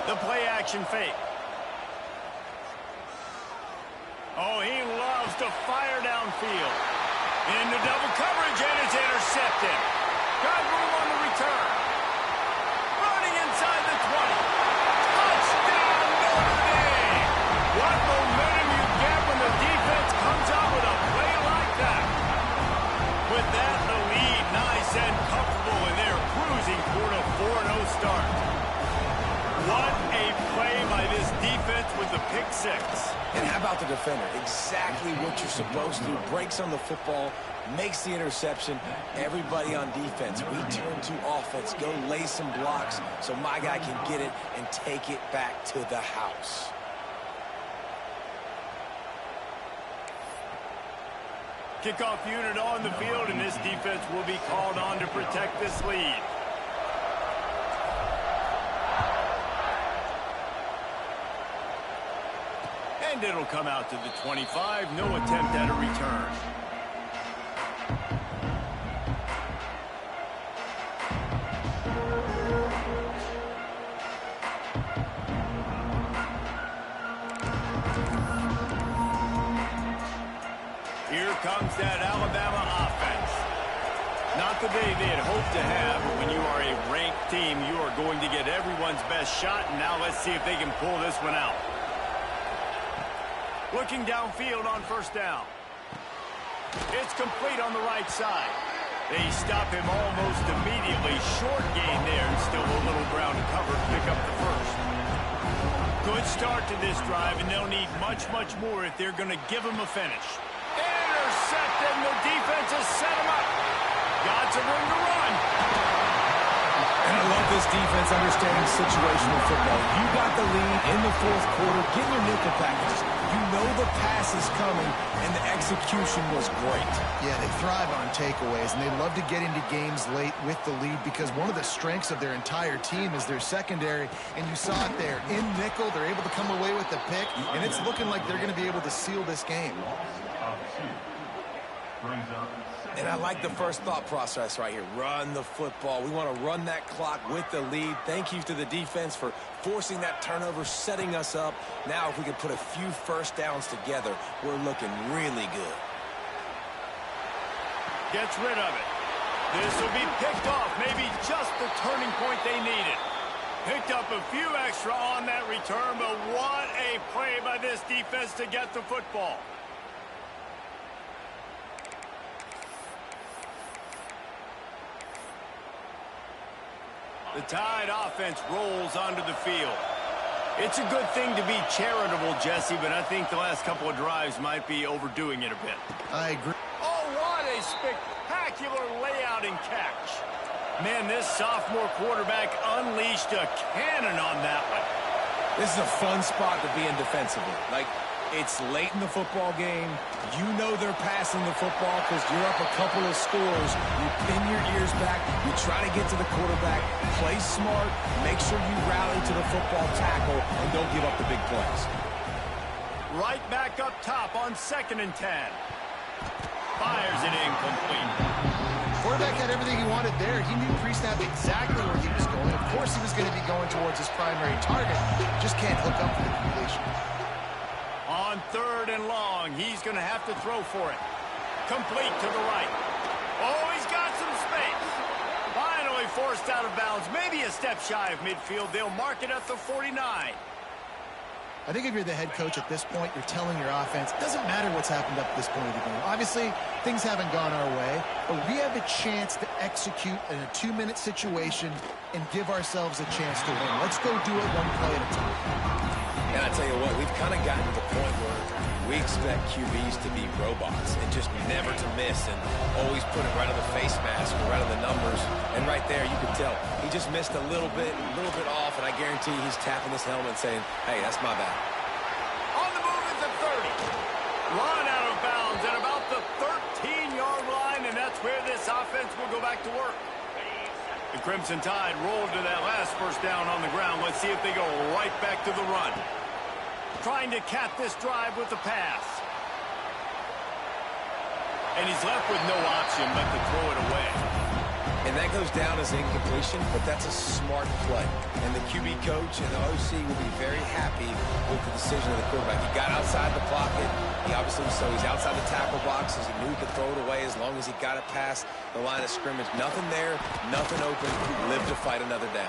The play action fake. Oh, he loves to fire downfield. Into double coverage, and it's intercepted. Got room on the return. Running inside the 20. Touchdown, Notre Dame. What momentum you get when the defense comes out with a play like that. With that, the lead nice and comfortable, and they're cruising toward a 4-0 start. What a play by this defense with the pick six. And how about the defender? Exactly what you're supposed to do. Breaks on the football, makes the interception. Everybody on defense, we turn to offense. Go lay some blocks so my guy can get it and take it back to the house. Kickoff unit on the field, and this defense will be called on to protect this lead. And it'll come out to the 25. No attempt at a return. Here comes that Alabama offense. Not the day they had hoped to have, but when you are a ranked team, you are going to get everyone's best shot, and now let's see if they can pull this one out. Looking downfield on first down. It's complete on the right side. They stop him almost immediately. Short gain there, and still a little ground to cover to pick up the first. Good start to this drive, and they'll need much, much more if they're going to give him a finish. Intercepted, and the defense has set him up. Got some room to run. And I love this defense understanding situational football. You got the lead in the fourth quarter. Get your nickel packages. You know the pass is coming, and the execution was great. Yeah, they thrive on takeaways, and they love to get into games late with the lead because one of the strengths of their entire team is their secondary, and you saw it there. In nickel, they're able to come away with the pick, and it's looking like they're going to be able to seal this game. And I like the first thought process right here. Run the football. We want to run that clock with the lead. Thank you to the defense for forcing that turnover, setting us up. Now, if we can put a few first downs together, we're looking really good. Gets rid of it. This will be picked off. Maybe just the turning point they needed. Picked up a few extra on that return, but what a play by this defense to get the football. The Tide offense rolls onto the field. It's a good thing to be charitable, Jesse, but I think the last couple of drives might be overdoing it a bit. I agree. Oh, what a spectacular layout and catch. Man, this sophomore quarterback unleashed a cannon on that one. This is a fun spot to be in defensively. Like, it's late in the football game. You know they're passing the football because you're up a couple of scores. You pin your ears back. You try to get to the quarterback. Play smart. Make sure you rally to the football tackle and don't give up the big plays. Right back up top on 2nd and 10. Fires it incomplete. Quarterback had everything he wanted there. He knew pre-snap exactly where he was going. Of course he was going to be going towards his primary target. Just can't hook up for the completion. On 3rd and long, he's going to have to throw for it. Complete to the right. Oh, he's got some space. Finally forced out of bounds. Maybe a step shy of midfield. They'll mark it at the 49. I think if you're the head coach at this point, you're telling your offense, it doesn't matter what's happened up to this point of the game. Obviously, things haven't gone our way, but we have a chance to execute in a 2-minute situation and give ourselves a chance to win. Let's go do it one play at a time. And I tell you what, we've kind of gotten to the point where we expect QBs to be robots and just never to miss and always put it right on the face mask or right on the numbers. And right there, you could tell he just missed a little bit off, and I guarantee he's tapping his helmet saying, hey, that's my bad. On the move at the 30. Run out of bounds at about the 13-yard line, and that's where this offense will go back to work. The Crimson Tide rolled to that last first down on the ground. Let's see if they go right back to the run. Trying to cap this drive with the pass. And he's left with no option but to throw it away. And that goes down as incompletion, but that's a smart play. And the QB coach and the OC will be very happy with the decision of the quarterback. He got outside the pocket. He obviously, so he's outside the tackle box as he knew he could throw it away as long as he got it past the line of scrimmage. Nothing there, nothing open. Live to fight another down.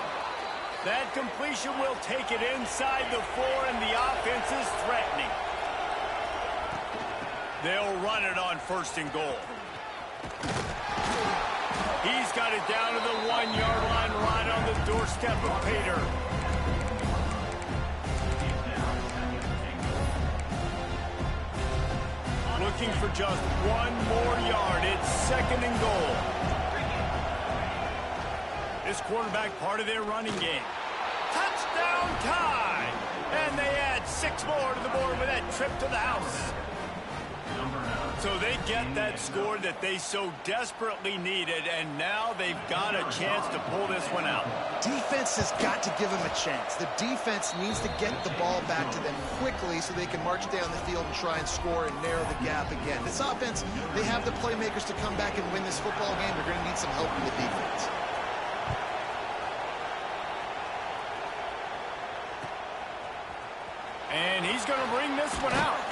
That completion will take it inside the 4, and the offense is threatening. They'll run it on 1st and goal. He's got it down to the 1-yard line right on the doorstep of Pater. Looking for just 1 more yard. It's 2nd and goal. This quarterback part of their running game. Touchdown Tide! And they add 6 more to the board with that trip to the house. So they get that score that they so desperately needed, and now they've got a chance to pull this one out. Defense has got to give them a chance. The defense needs to get the ball back to them quickly so they can march down the field and try and score and narrow the gap again. This offense, they have the playmakers to come back and win this football game. They're going to need some help from the defense. And he's going to bring this one out.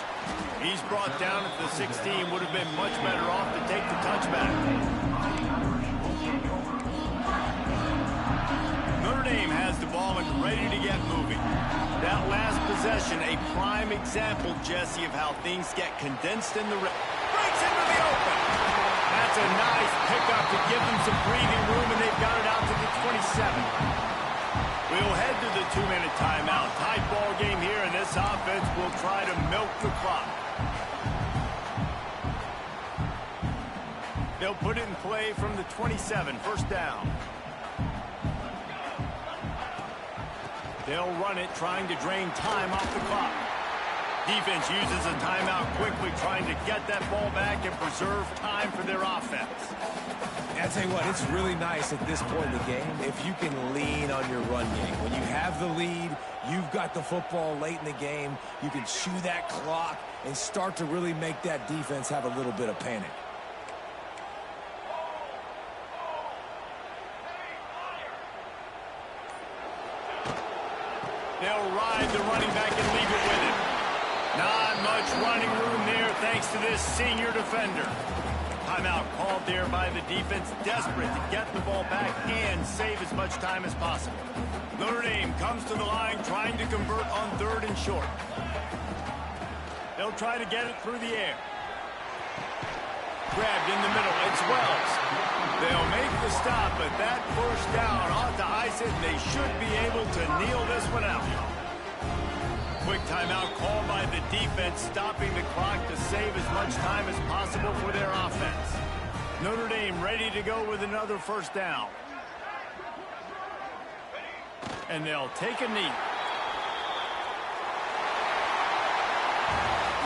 He's brought down at the 16. Would have been much better off to take the touchback. Notre Dame has the ball and ready to get moving. That last possession, a prime example, Jesse, of how things get condensed in the red. Breaks into the open. That's a nice pickup to give them some breathing room, and they've got it out to the 27. We'll head to the 2-minute timeout. Tight ball game here, and this offense will try to milk the clock. They'll put it in play from the 27, 1st down. They'll run it, trying to drain time off the clock. Defense uses a timeout quickly, trying to get that ball back and preserve time for their offense. I tell you what, it's really nice at this point in the game if you can lean on your run game. When you have the lead, you've got the football late in the game, you can chew that clock and start to really make that defense have a little bit of panic. They'll ride the running back and leave it with him. Not much running room there thanks to this senior defender. Timeout called there by the defense, desperate to get the ball back and save as much time as possible. Notre Dame comes to the line trying to convert on 3rd and short. They'll try to get it through the air. Grabbed in the middle. It's Wells. They'll make the stop, but that first down ought to ice it, and they should be able to kneel this one out. Quick timeout called by the defense, stopping the clock to save as much time as possible for their offense. Notre Dame ready to go with another first down. And they'll take a knee.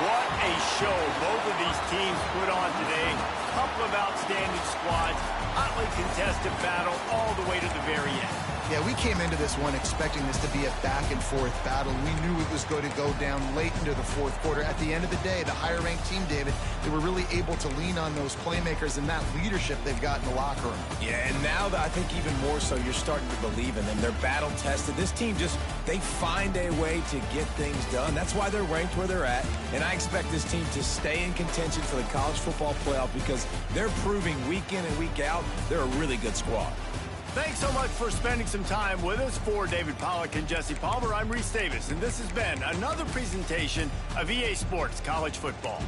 What a show both of these teams put on today. Couple of outstanding squads, hotly contested battle all the way to the very end. Yeah, we came into this one expecting this to be a back-and-forth battle. We knew it was going to go down late into the 4th quarter. At the end of the day, the higher-ranked team, David, they were really able to lean on those playmakers and that leadership they've got in the locker room. Yeah, and now I think even more so, you're starting to believe in them. They're battle-tested. This team they find a way to get things done. That's why they're ranked where they're at. And I expect this team to stay in contention for the college football playoff because they're proving week in and week out they're a really good squad. Thanks so much for spending some time with us. For David Pollack and Jesse Palmer, I'm Reese Davis, and this has been another presentation of EA Sports College Football.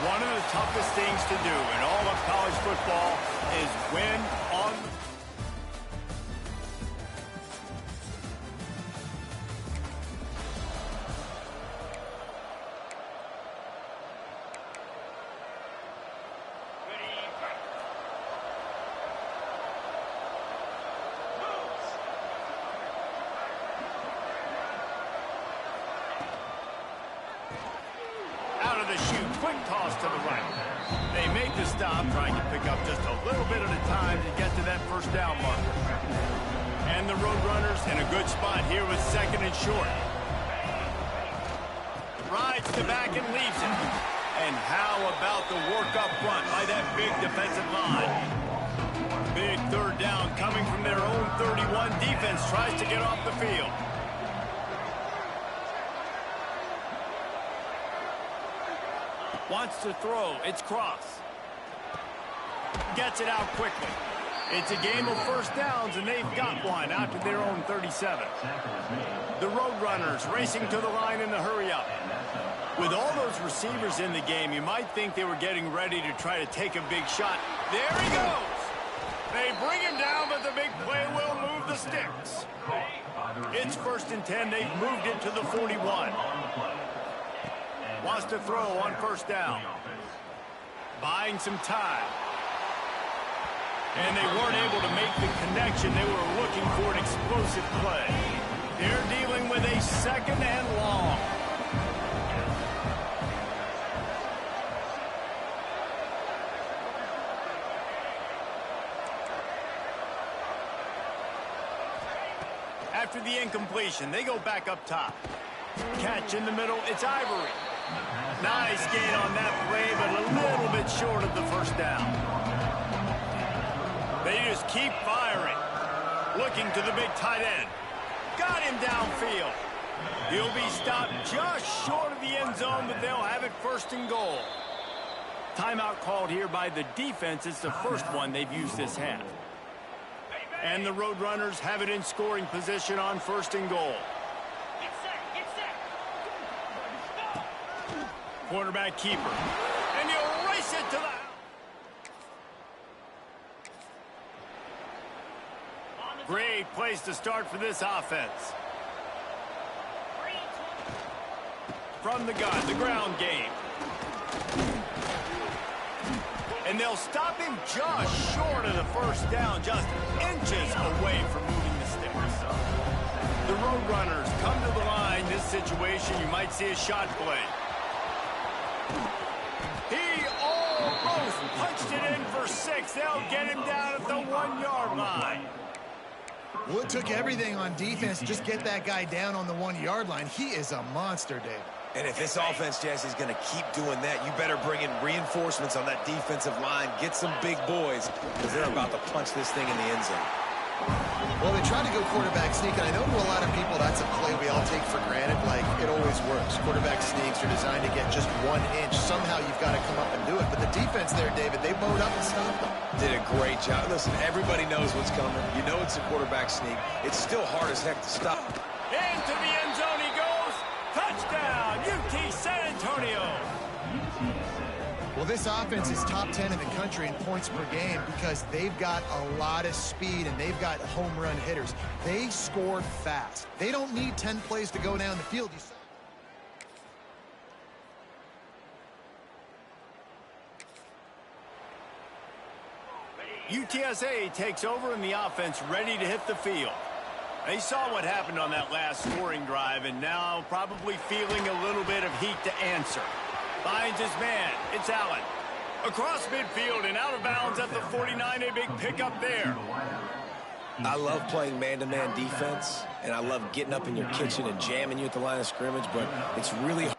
One of the toughest things to do in all of college football is win on the... Out of the chute, quick toss to the right. They make the stop, trying to pick up just a little bit at a time to get to that first down marker. And the Roadrunners in a good spot here with second and short. Rides to back and leaves it. And how about the work up front by that big defensive line? Big third down coming from their own 31. Defense tries to get off the field. Wants to throw. It's Cross. Gets it out quickly. It's a game of first downs, and they've got one out to their own 37. The Roadrunners racing to the line in the hurry-up. With all those receivers in the game, you might think they were getting ready to try to take a big shot. There he goes! They bring him down, but the big play will move the sticks. It's 1st and 10. They've moved it to the 41. Wants to throw on first down. Buying some time. And they weren't able to make the connection. They were looking for an explosive play. They're dealing with a second and long. After the incompletion, they go back up top. Catch in the middle, it's Ivory. Nice gain on that play, but a little bit short of the first down. They just keep firing. Looking to the big tight end. Got him downfield. He'll be stopped just short of the end zone, but they'll have it 1st and goal. Timeout called here by the defense. It's the first one they've used this half. And the Roadrunners have it in scoring position on 1st and goal. Quarterback keeper. And you race it to the... Great place to start for this offense. From the gun, the ground game. And they'll stop him just short of the first down, just inches away from moving the sticks. The Roadrunners come to the line. This situation, you might see a shot play. He almost punched it in for 6. They'll get him down at the 1-yard line. Wood took everything on defense. Just get that guy down on the 1-yard line. He is a monster, Dave. And if this offense, Jesse, is going to keep doing that, you better bring in reinforcements on that defensive line. Get some big boys, because they're about to punch this thing in the end zone. Well, they tried to go quarterback sneak, and I know to a lot of people that's a play we all take for granted. Like, it always works. Quarterback sneaks are designed to get just 1 inch. Somehow you've got to come up and do it. But the defense there, David, they bowed up and stopped them. Did a great job. Listen, everybody knows what's coming. You know it's a quarterback sneak. It's still hard as heck to stop. Into the end zone he goes. Touchdown, UT San Antonio. Well, this offense is top 10 in the country in points per game because they've got a lot of speed and they've got home run hitters. They score fast. They don't need 10 plays to go down the field. UTSA takes over and the offense ready to hit the field. They saw what happened on that last scoring drive and now probably feeling a little bit of heat to answer. Finds his man. It's Allen. Across midfield and out of bounds at the 49. A big pickup there. I love playing man-to-man defense, and I love getting up in your kitchen and jamming you at the line of scrimmage, but it's really hard.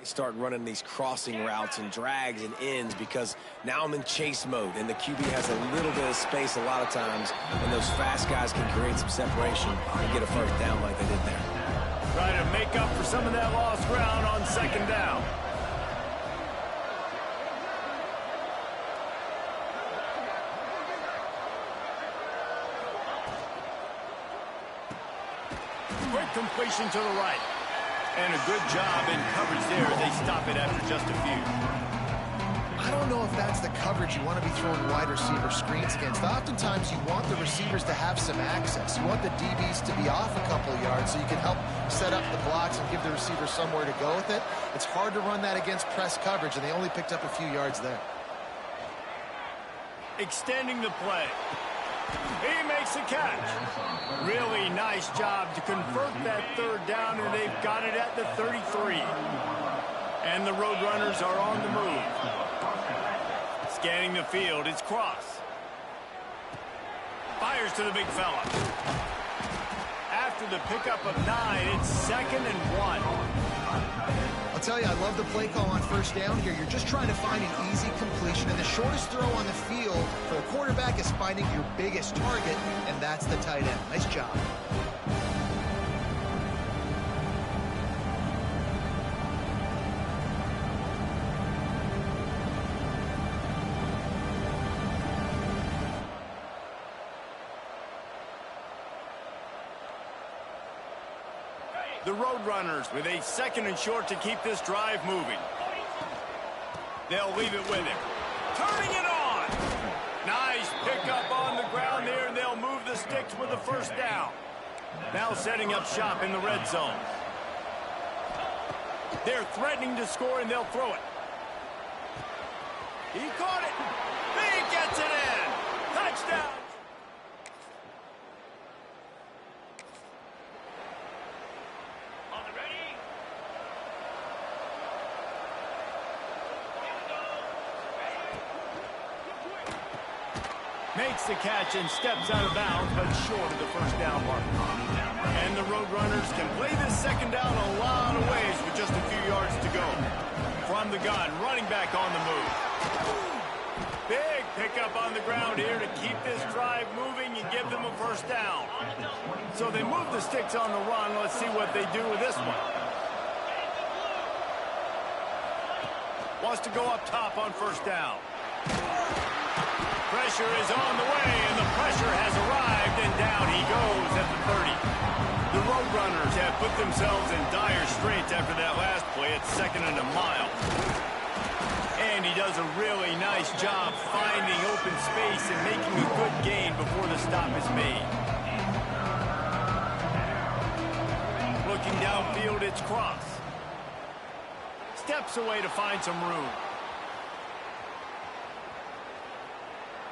start running these crossing routes and drags and ends because now I'm in chase mode, and the QB has a little bit of space a lot of times, and those fast guys can create some separation and get a first down like they did there. Try to make up for some of that lost ground on second down. Quick completion to the right. And a good job in coverage there as they stop it after just a few. I don't know if that's the coverage you want to be throwing wide receiver screens against. Oftentimes, you want the receivers to have some access. You want the DBs to be off a couple of yards so you can help set up the blocks and give the receiver somewhere to go with it. It's hard to run that against press coverage, and they only picked up a few yards there. Extending the play. He makes the catch. Really nice job to convert that third down, and they've got it at the 33. And the Roadrunners are on the move. Scanning the field, it's Cross. Fires to the big fella. After the pickup of 9, it's 2nd and 1. I'll tell you, I love the play call on first down here. You're just trying to find an easy completion, and the shortest throw on the field for the quarterback is finding your biggest target, and that's the tight end. Nice job. The Roadrunners with a 2nd and short to keep this drive moving. They'll leave it with him. Turning it on. Nice pickup on the ground there, and they'll move the sticks with a first down. Now setting up shop in the red zone. They're threatening to score, and they'll throw it. He caught it. He gets it in. Touchdown. Makes the catch and steps out of bounds, but short of the first down mark. And the Roadrunners can play this second down a lot of ways with just a few yards to go. From the gun, running back on the move. Big pickup on the ground here to keep this drive moving and give them a first down. So they move the sticks on the run. Let's see what they do with this one. Wants to go up top on first down. Pressure is on the way, and the pressure has arrived, and down he goes at the 30. The Roadrunners have put themselves in dire straits after that last play. It's 2nd and a mile. And he does a really nice job finding open space and making a good gain before the stop is made. Looking downfield, it's Cross. Steps away to find some room.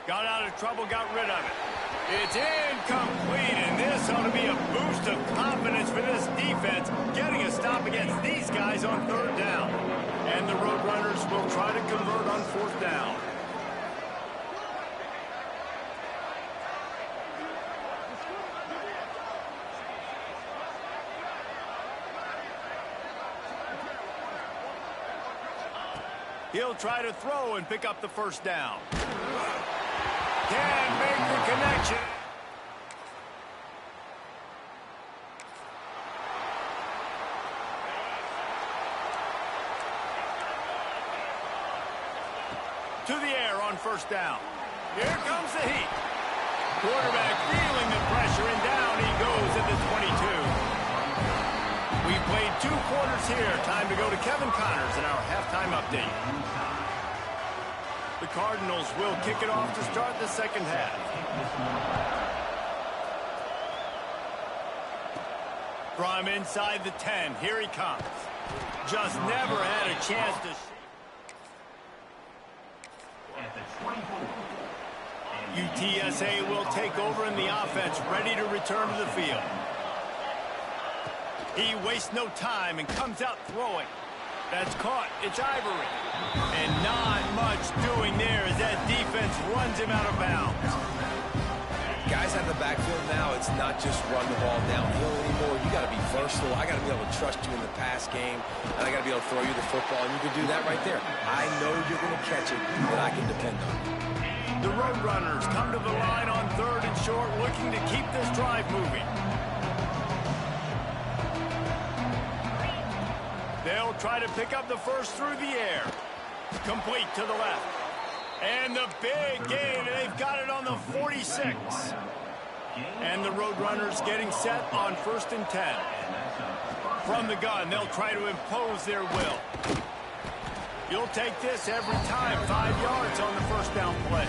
Got out of trouble, got rid of it. It's incomplete, and this ought to be a boost of confidence for this defense, getting a stop against these guys on third down. And the Roadrunners will try to convert on fourth down. He'll try to throw and pick up the first down. Can make the connection. To the air on first down. Here comes the heat. Quarterback feeling the pressure, and down he goes at the 22. We played 2 quarters here. Time to go to Kevin Connors in our halftime update. The Cardinals will kick it off to start the second half. From inside the 10, here he comes. Just never had a chance to... UTSA will take over in the offense, ready to return to the field. He wastes no time and comes out throwing. That's caught. It's Ivory. And not much doing there as that defense runs him out of bounds. guys out of the backfield now, it's not just run the ball downhill anymore. You got to be versatile. I got to be able to trust you in the pass game, and I got to be able to throw you the football, and you can do that right there. I know you're going to catch it, and I can depend on it. The Roadrunners come to the line on 3rd and short, looking to keep this drive moving. They'll try to pick up the first through the air. Complete to the left. And the big gain, they've got it on the 46. And the Roadrunners getting set on 1st and 10. From the gun, they'll try to impose their will. You'll take this every time, 5 yards on the first down play.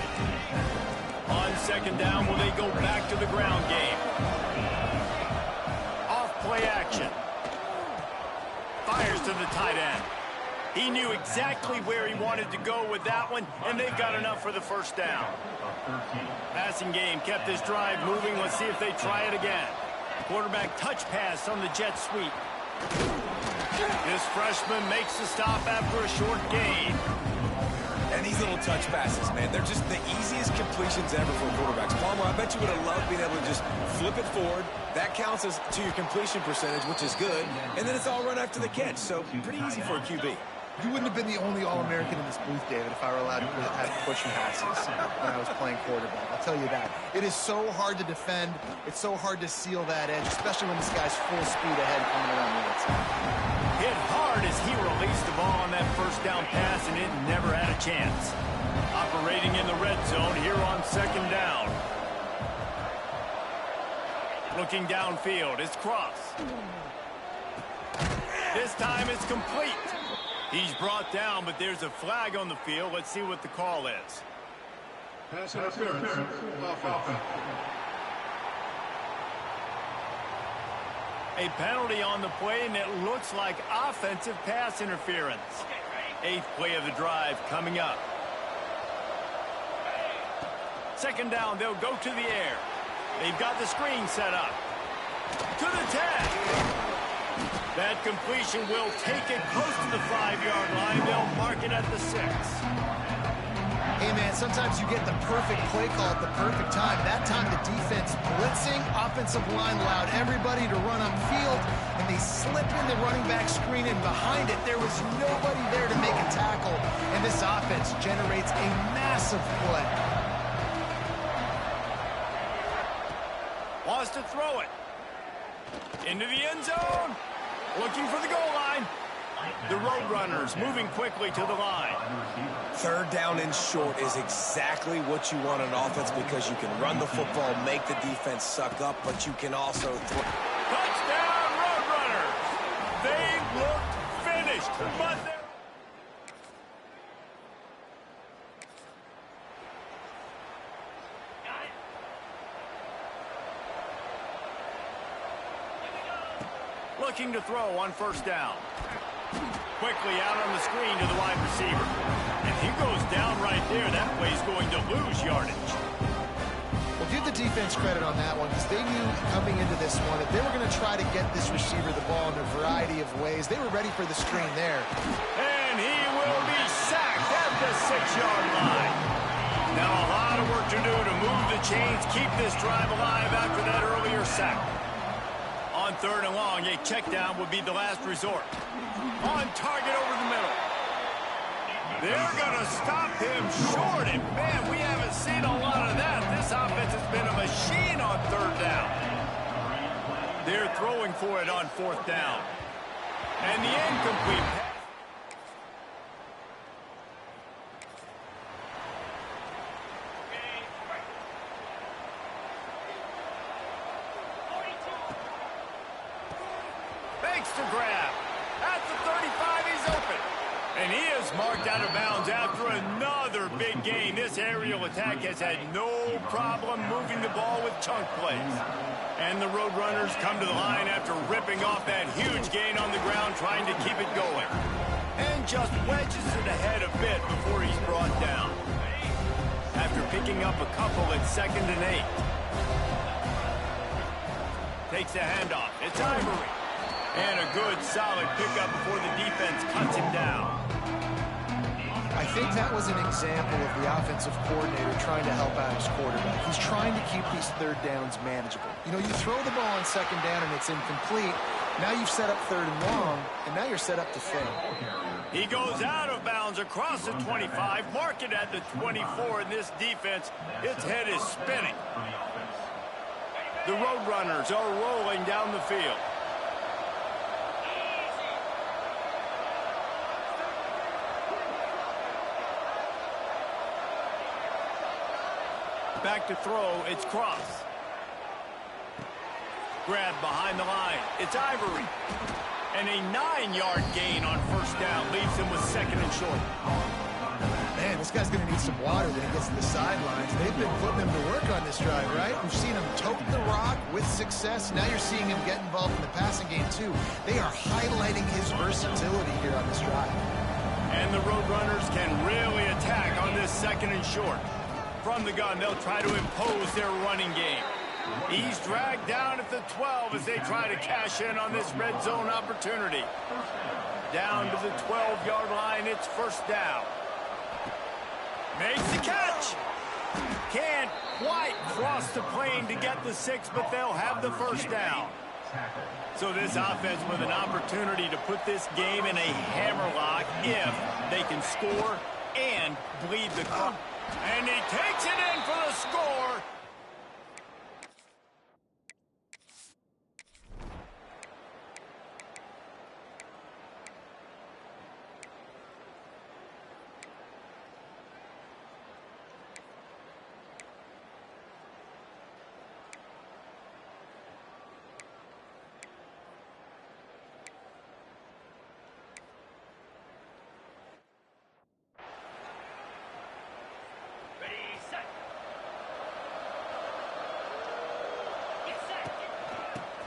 On 2nd down, will they go back to the ground game? Off play action. Fires to the tight end. He knew exactly where he wanted to go with that one, and they've got enough for the first down. Passing game kept this drive moving. Let's see if they try it again. Quarterback touch pass on the jet sweep. This freshman makes the stop after a short gain. And these little touch passes, man, they're just the easiest completions ever for quarterbacks. Palmer, I bet you would have loved being able to just flip it forward. That counts as to your completion percentage, which is good. And then it's all run after the catch, so pretty easy for a QB. You wouldn't have been the only All-American in this booth, David, if I were allowed to have pushing passes when I was playing quarterback. I'll tell you that. It is so hard to defend. It's so hard to seal that edge, especially when this guy's full speed ahead coming around the outside. Hit hard as he released the ball on that first down pass, and it never had a chance. Operating in the red zone here on 2nd down. Looking downfield, it's Cross. This time it's complete. He's brought down, but there's a flag on the field. Let's see what the call is. Pass interference. Offense. A penalty on the play, and it looks like offensive pass interference. 8th play of the drive coming up. 2nd down, they'll go to the air. They've got the screen set up. To the 10. That completion will take it close to the 5-yard line. They'll mark it at the 6. Hey, man, sometimes you get the perfect play call at the perfect time. That time the defense blitzing, offensive line allowed everybody to run upfield, and they slip in the running back screen, and behind it there was nobody there to make a tackle, and this offense generates a massive play. Wants to throw it. Into the end zone. Looking for the goal line. The Roadrunners moving quickly to the line. 3rd down and short is exactly what you want on offense because you can run the football, make the defense suck up, but you can also throw. Touchdown, Roadrunners! They looked finished, but they're... Looking to throw on 1st down. Quickly out on the screen to the wide receiver. And he goes down right there. That play's going to lose yardage. Well, give the defense credit on that one because they knew coming into this one that they were going to try to get this receiver the ball in a variety of ways. They were ready for the screen there. And he will be sacked at the 6-yard line. Now a lot of work to do to move the chains, keep this drive alive after that earlier sack. On 3rd and long, a check down would be the last resort. On target over the middle. They're going to stop him short, and man, we haven't seen a lot of that. This offense has been a machine on 3rd down. They're throwing for it on 4th down. And the incomplete pass. To grab. At the 35, he's open. And he is marked out of bounds after another big gain. This aerial attack has had no problem moving the ball with chunk plays. And the Roadrunners come to the line after ripping off that huge gain on the ground, trying to keep it going. And just wedges it ahead a bit before he's brought down. After picking up a couple at 2nd and 8. Takes a handoff. It's Ivory. And a good, solid pickup before the defense cuts him down. I think that was an example of the offensive coordinator trying to help out his quarterback. He's trying to keep these third downs manageable. You know, you throw the ball on second down and it's incomplete. Now you've set up third and long, and now you're set up to fail. He goes out of bounds across the 25, mark it at the 24, and this defense, its head is spinning. The Roadrunners are rolling down the field. Back to throw, it's Cross. Grab behind the line, it's Ivory. And a 9-yard gain on first down leaves him with second and short. Man, this guy's going to need some water when he gets to the sidelines. They've been putting him to work on this drive, right? We've seen him tote the rock with success. Now you're seeing him get involved in the passing game, too. They are highlighting his versatility here on this drive. And the Roadrunners can really attack on this second and short. From the gun, they'll try to impose their running game. He's dragged down at the 12 as they try to cash in on this red zone opportunity. Down to the 12-yard line, it's first down. Makes the catch. Can't quite cross the plane to get the 6, but they'll have the first down. So this offense with an opportunity to put this game in a hammerlock if they can score and bleed the clock. And he takes it in for the score.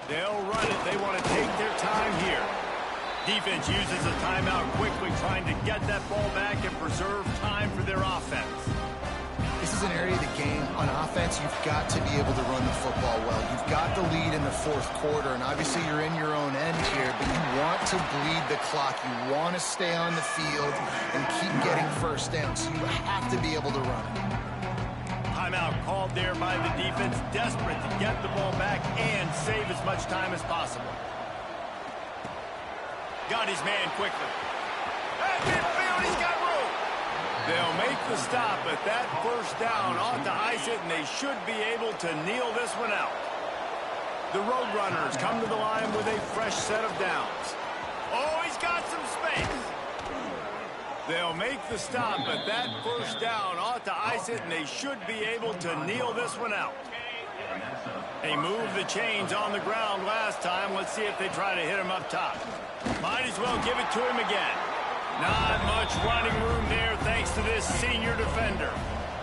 They'll run it. They want to take their time here. Defense uses a timeout quickly, trying to get that ball back and preserve time for their offense. This is an area of the game. On offense, you've got to be able to run the football well. You've got the lead in the fourth quarter, and obviously you're in your own end here, but you want to bleed the clock. You want to stay on the field and keep getting first down, so you have to be able to run it. Timeout called there by the defense, desperate to get the ball back and save as much time as possible. Got his man quickly. At midfield, he's got room. They'll make the stop, but that first down ought to ice it, and they should be able to kneel this one out. The Roadrunners come to the line with a fresh set of downs. Oh, he's got some space. They'll make the stop, but that first down ought to ice it, and they should be able to kneel this one out. They moved the chains on the ground last time. Let's see if they try to hit him up top. Might as well give it to him again. Not much running room there thanks to this senior defender.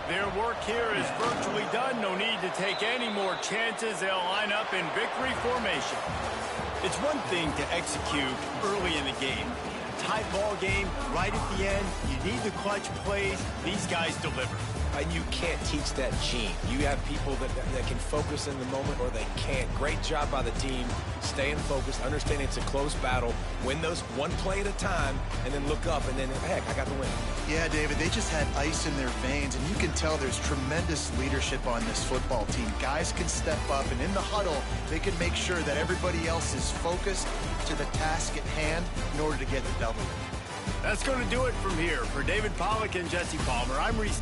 Their work here is virtually done. No need to take any more chances. They'll line up in victory formation. It's one thing to execute early in the game. Tight ball game, right at the end, you need the clutch plays. These guys deliver. And you can't teach that gene. You have people that can focus in the moment or they can't. Great job by the team, staying focused, understanding it's a close battle, win those one play at a time, and then look up, and then, heck, I got the win. Yeah, David, they just had ice in their veins, and you can tell there's tremendous leadership on this football team. Guys can step up, and in the huddle, they can make sure that everybody else is focused to the task at hand in order to get the W. That's going to do it from here. For David Pollack and Jesse Palmer, I'm Reese.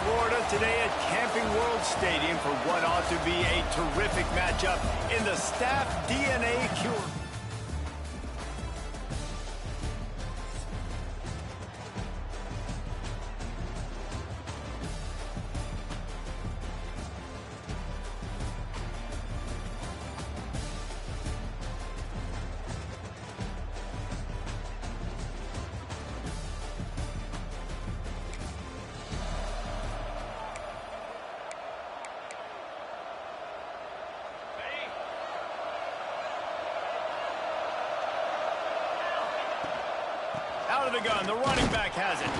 Florida today at Camping World Stadium for what ought to be a terrific matchup in the Staff DNA Cure. Out of the gun, the running back has it.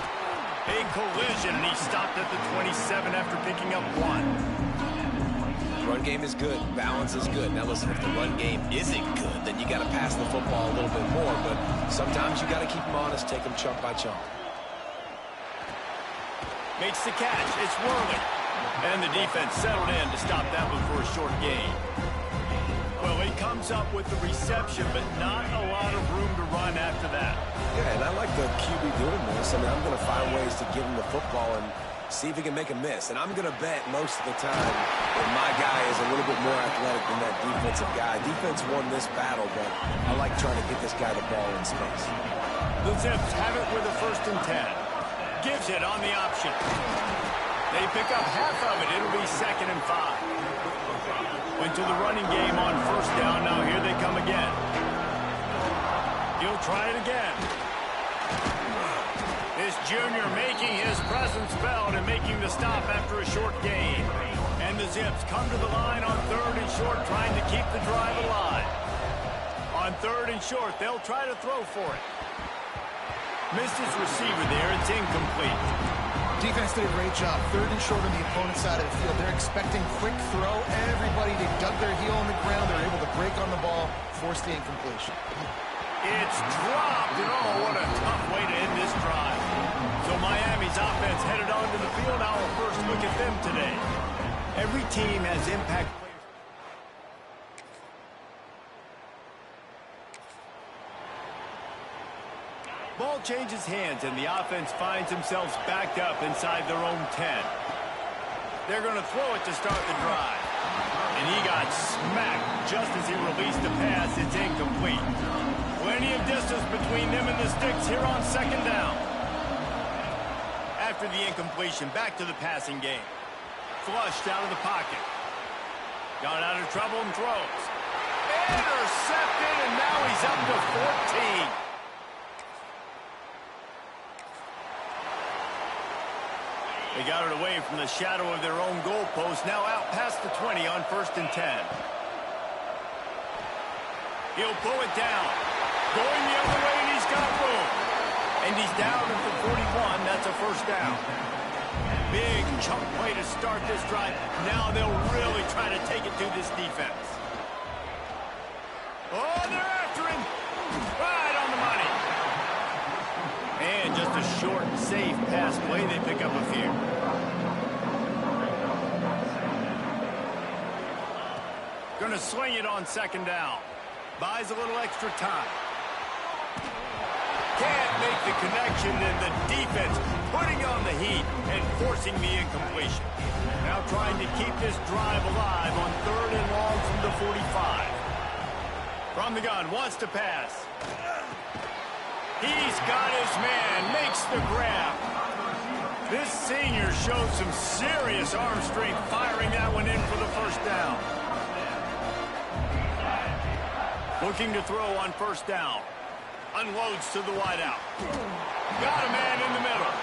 Big collision, and he stopped at the 27 after picking up 1. Run game is good. Balance is good. Now listen, if the run game isn't good, then you got to pass the football a little bit more. But sometimes you got to keep them honest, take them chunk by chunk. Makes the catch. It's whirling. And the defense settled in to stop that one for a short gain. Well, he comes up with the reception, but not a lot of room to run after that. Yeah, and I like the QB doing this. I mean, I'm going to find ways to give him the football and see if he can make a miss. And I'm going to bet most of the time that my guy is a little bit more athletic than that defensive guy. Defense won this battle, but I like trying to get this guy the ball in space. The Zips have it with a 1st and 10. Gives it on the option. They pick up half of it. It'll be 2nd and 5. Went to the running game on first down. Now here they come again. He'll try it again. This junior making his presence felt and making the stop after a short gain. And the Zips come to the line on 3rd and short, trying to keep the drive alive. On 3rd and short, they'll try to throw for it. Missed his receiver there. It's incomplete. Defense did a great job. 3rd and short on the opponent's side of the field. They're expecting quick throw. Everybody, they dug their heel on the ground. They're able to break on the ball, force the incompletion. It's dropped, and oh, what a tough way to end this drive. So Miami's offense headed onto the field. Our first look at them today. Every team has impact players. Ball changes hands, and the offense finds themselves backed up inside their own 10. They're going to throw it to start the drive. And he got smacked just as he released the pass. It's incomplete. Plenty of distance between them and the sticks here on 2nd down. After the incompletion, back to the passing game. Flushed out of the pocket. Got out of trouble and throws. Intercepted, and now he's up to 14. They got it away from the shadow of their own goalpost. Now out past the 20 on 1st and 10. He'll pull it down. Going the other way, and he's got room. And he's down at the 41. That's a 1st down. Big chunk play to start this drive. Now they'll really try to take it to this defense. Oh, they're after him. Right on the money. And just a short, safe pass play. They pick up a few. Going to swing it on 2nd down. Buys a little extra time. Can't make the connection, and the defense putting on the heat and forcing the incompletion. Now trying to keep this drive alive on 3rd and long from the 45. From the gun, wants to pass. He's got his man, makes the grab. This senior showed some serious arm strength firing that one in for the 1st down. Looking to throw on 1st down. Unloads to the wideout. Got a man in the middle.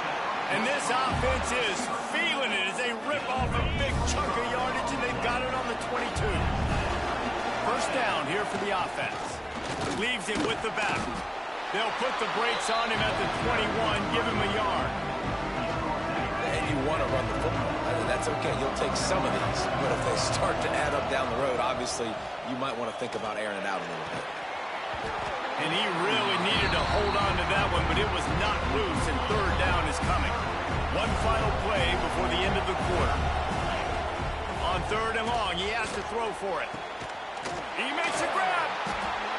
And this offense is feeling it as they rip off a big chunk of yardage, and they've got it on the 22. 1st down here for the offense. Leaves him with the back. They'll put the brakes on him at the 21, give him a yard. And you want to run the football. I mean, that's okay. You'll take some of these. But if they start to add up down the road, obviously, you might want to think about airing it out a little bit. And he really needed to hold on to that one, but it was not loose, and 3rd down is coming. One final play before the end of the quarter. On 3rd and long, he has to throw for it. He makes a grab.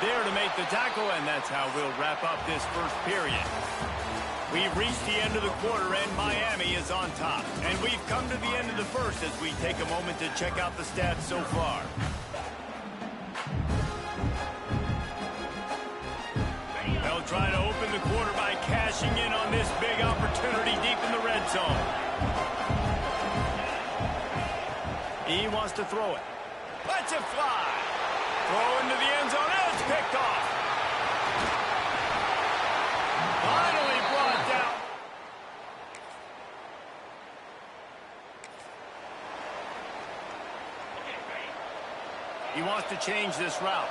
There to make the tackle, and that's how we'll wrap up this 1st period. We've reached the end of the quarter, and Miami is on top. And we've come to the end of the 1st as we take a moment to check out the stats so far. They'll try to open the quarter by cashing in on this big opportunity deep in the red zone. He wants to throw it. Lets it fly. Throw into the end zone. It's picked off. Finally brought down. He wants to change this route.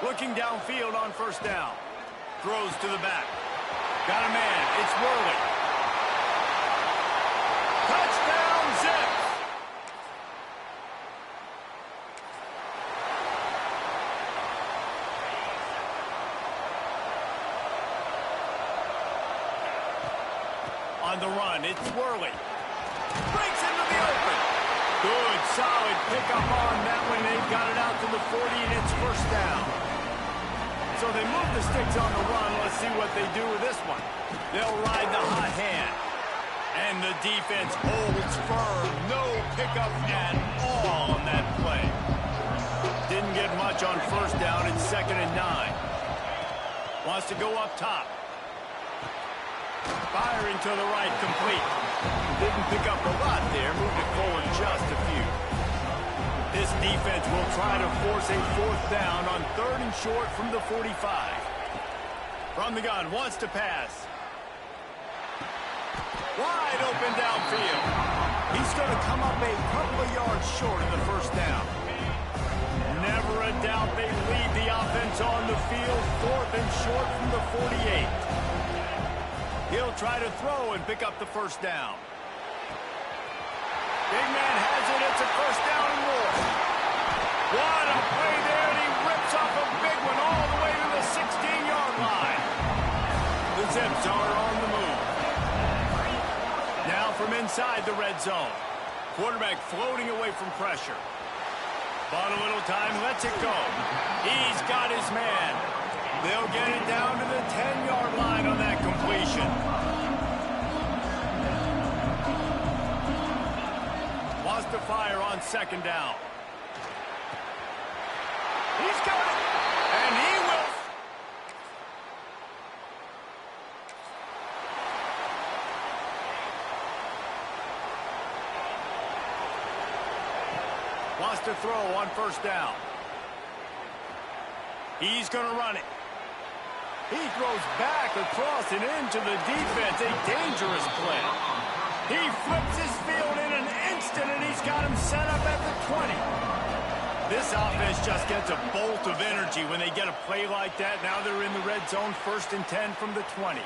Looking downfield on 1st down. Throws to the back. Got a man. It's Worley. Touchdown, Zips. On the run, it's Worley. Breaks into the open. Good, solid pickup on that one. They've got it out to the 40, and it's 1st down. So they move the sticks on the run. Let's see what they do with this one. They'll ride the hot hand. And the defense holds firm. No pickup at all on that play. Didn't get much on 1st down. It's 2nd and 9. Wants to go up top. Firing to the right, complete. Didn't pick up a lot there, moved it forward just a few. This defense will try to force a fourth down on 3rd and short from the 45. From the gun, wants to pass. Wide open downfield. He's going to come up a couple of yards short of the first down. Never a doubt they lead the offense on the field, 4th and short from the 48. He'll try to throw and pick up the first down. Big man has it. It's a first down and more. What a play there, and he rips off a big one all the way to the 16-yard line. The Zips are on the move. Now from inside the red zone. Quarterback floating away from pressure. Bought a little time, lets it go. He's got his man. They'll get it down to the 10-yard line on that completion. Wants to fire on 2nd down. He's got it, and he will. Wants to throw on 1st down. He's going to run it. He throws back across and into the defense. A dangerous play. He flips his field in an instant, and he's got him set up at the 20. This offense just gets a bolt of energy when they get a play like that. Now they're in the red zone, 1st and 10 from the 20.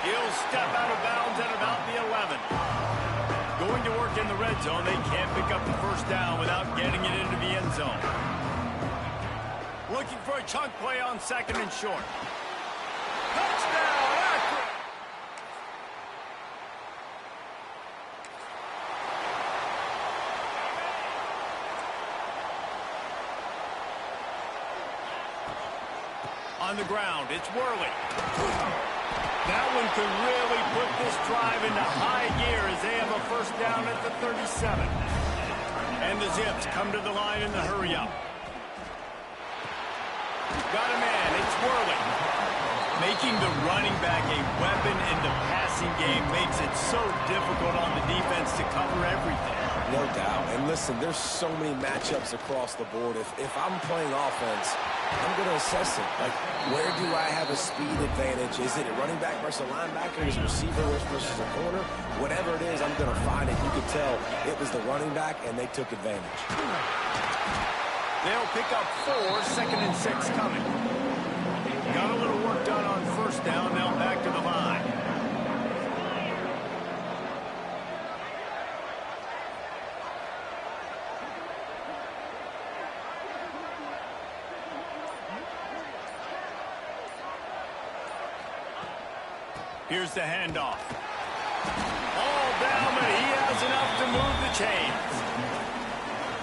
He'll step out of bounds at about the 11. Going to work in the red zone. They can't pick up the first down without getting it into the end zone. Looking for a chunk play on 2nd and short. Touchdown, accurate. On the ground, it's Worley. That one could really put this drive into high gear as they have a first down at the 37. And the Zips come to the line in the hurry-up. Got a man, it's Worley. Making the running back a weapon in the passing game makes it so difficult on the defense to cover everything. No doubt. And listen, there's so many matchups across the board. If I'm playing offense, I'm going to assess it. Like, where do I have a speed advantage? Is it a running back versus a linebacker? Is it a receiver versus a corner? Whatever it is, I'm going to find it. You could tell it was the running back, and they took advantage. They'll pick up 4, 2nd and 6 coming. Got a little work done on 1st down. Now back to the line. Here's the handoff. All down, but he has enough to move the chains.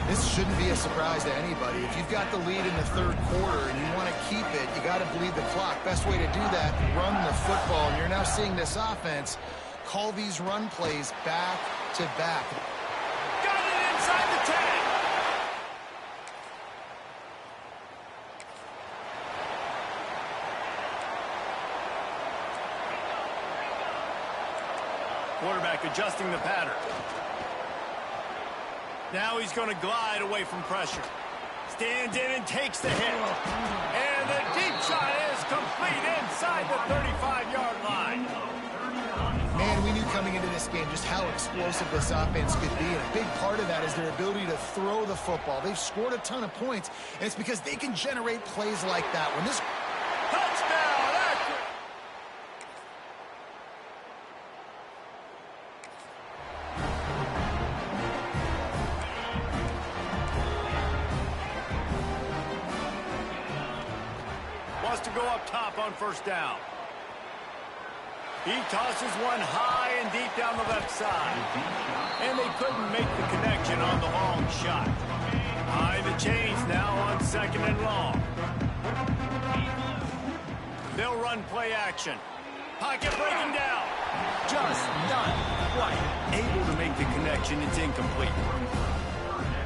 This shouldn't be a surprise to anybody. If you've got the lead in the 3rd quarter and you want to keep it, you got to bleed the clock. Best way to do that, run the football. And you're now seeing this offense call these run plays back to back. Got it inside the 10. Quarterback adjusting the pattern. Now he's going to glide away from pressure. Stands in and takes the hit. And the deep shot is complete inside the 35-yard line. Man, we knew coming into this game just how explosive this offense could be, and a big part of that is their ability to throw the football. They've scored a ton of points, and it's because they can generate plays like that. When this touchdown, accurate. Wants to go up top on 1st down. He tosses one high and deep down the left side. And they couldn't make the connection on the long shot. High the chains now on 2nd and long. They'll run play action. Pocket breaking down. Just not quite able to make the connection. It's incomplete.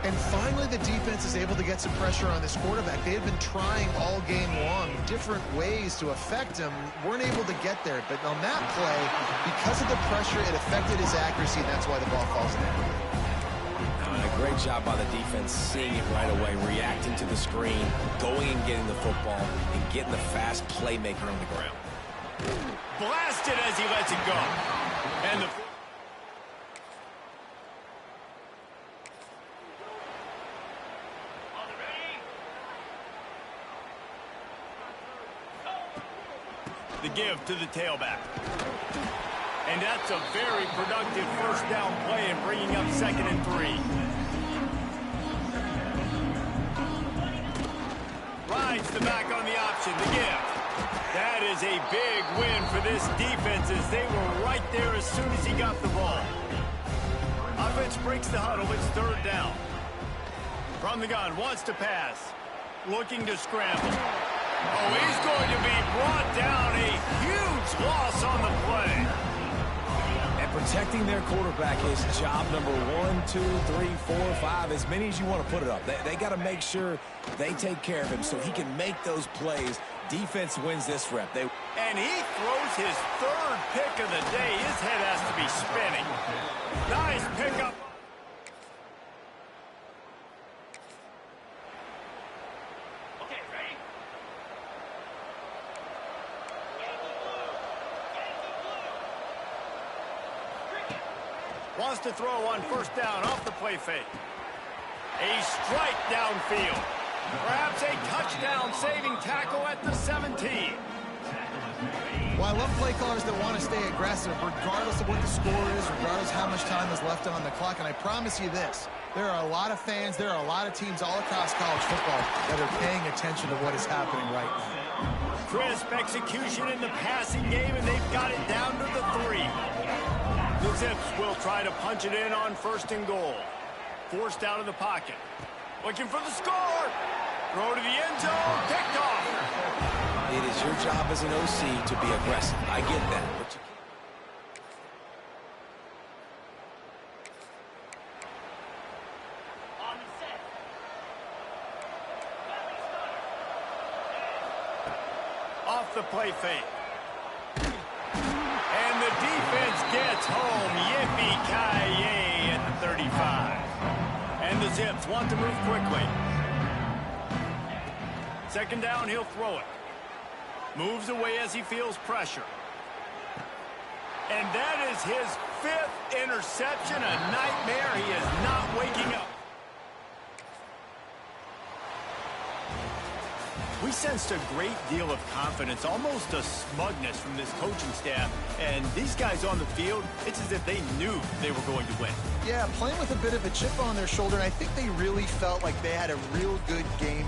And finally, the defense is able to get some pressure on this quarterback. They have been trying all game long. different ways to affect him, weren't able to get there. But on that play, because of the pressure, it affected his accuracy, and that's why the ball falls in. A great job by the defense, seeing it right away, reacting to the screen, going and getting the football, and getting the fast playmaker on the ground. Blasted as he lets it go. And the give to the tailback. And that's a very productive first down play and bringing up 2nd and 3. Rides the back on the option, the give. That is a big win for this defense as they were right there as soon as he got the ball. Offense breaks the huddle, it's 3rd down. From the gun, wants to pass. Looking to scramble. Oh, he's going to be brought down. A huge loss on the play. And protecting their quarterback is job number 1, 2, 3, 4, 5, as many as you want to put it up. They got to make sure they take care of him so he can make those plays. Defense wins this rep. And he throws his 3rd pick of the day. His head has to be spinning. Nice pickup. Wants to throw on 1st down off the play fake. A strike downfield. Perhaps a touchdown-saving tackle at the 17. Well, I love play callers that want to stay aggressive regardless of what the score is, regardless of how much time is left on the clock. And I promise you this, there are a lot of fans, there are a lot of teams all across college football that are paying attention to what is happening right now. Crisp execution in the passing game, and they've got it down to the 3. The Zips will try to punch it in on 1st and goal. Forced out of the pocket. Looking for the score. Throw to the end zone. Picked off. It is your job as an OC to be aggressive. I get that. But you off the play fake. And the defense gets home. Yippee-ki-yay at the 35. And the Zips want to move quickly. 2nd down, he'll throw it. Moves away as he feels pressure. And that is his 5th interception. A nightmare. He is not waking up. We sensed a great deal of confidence, almost a smugness from this coaching staff. And these guys on the field, it's as if they knew they were going to win. Yeah, playing with a bit of a chip on their shoulder, and I think they really felt like they had a real good game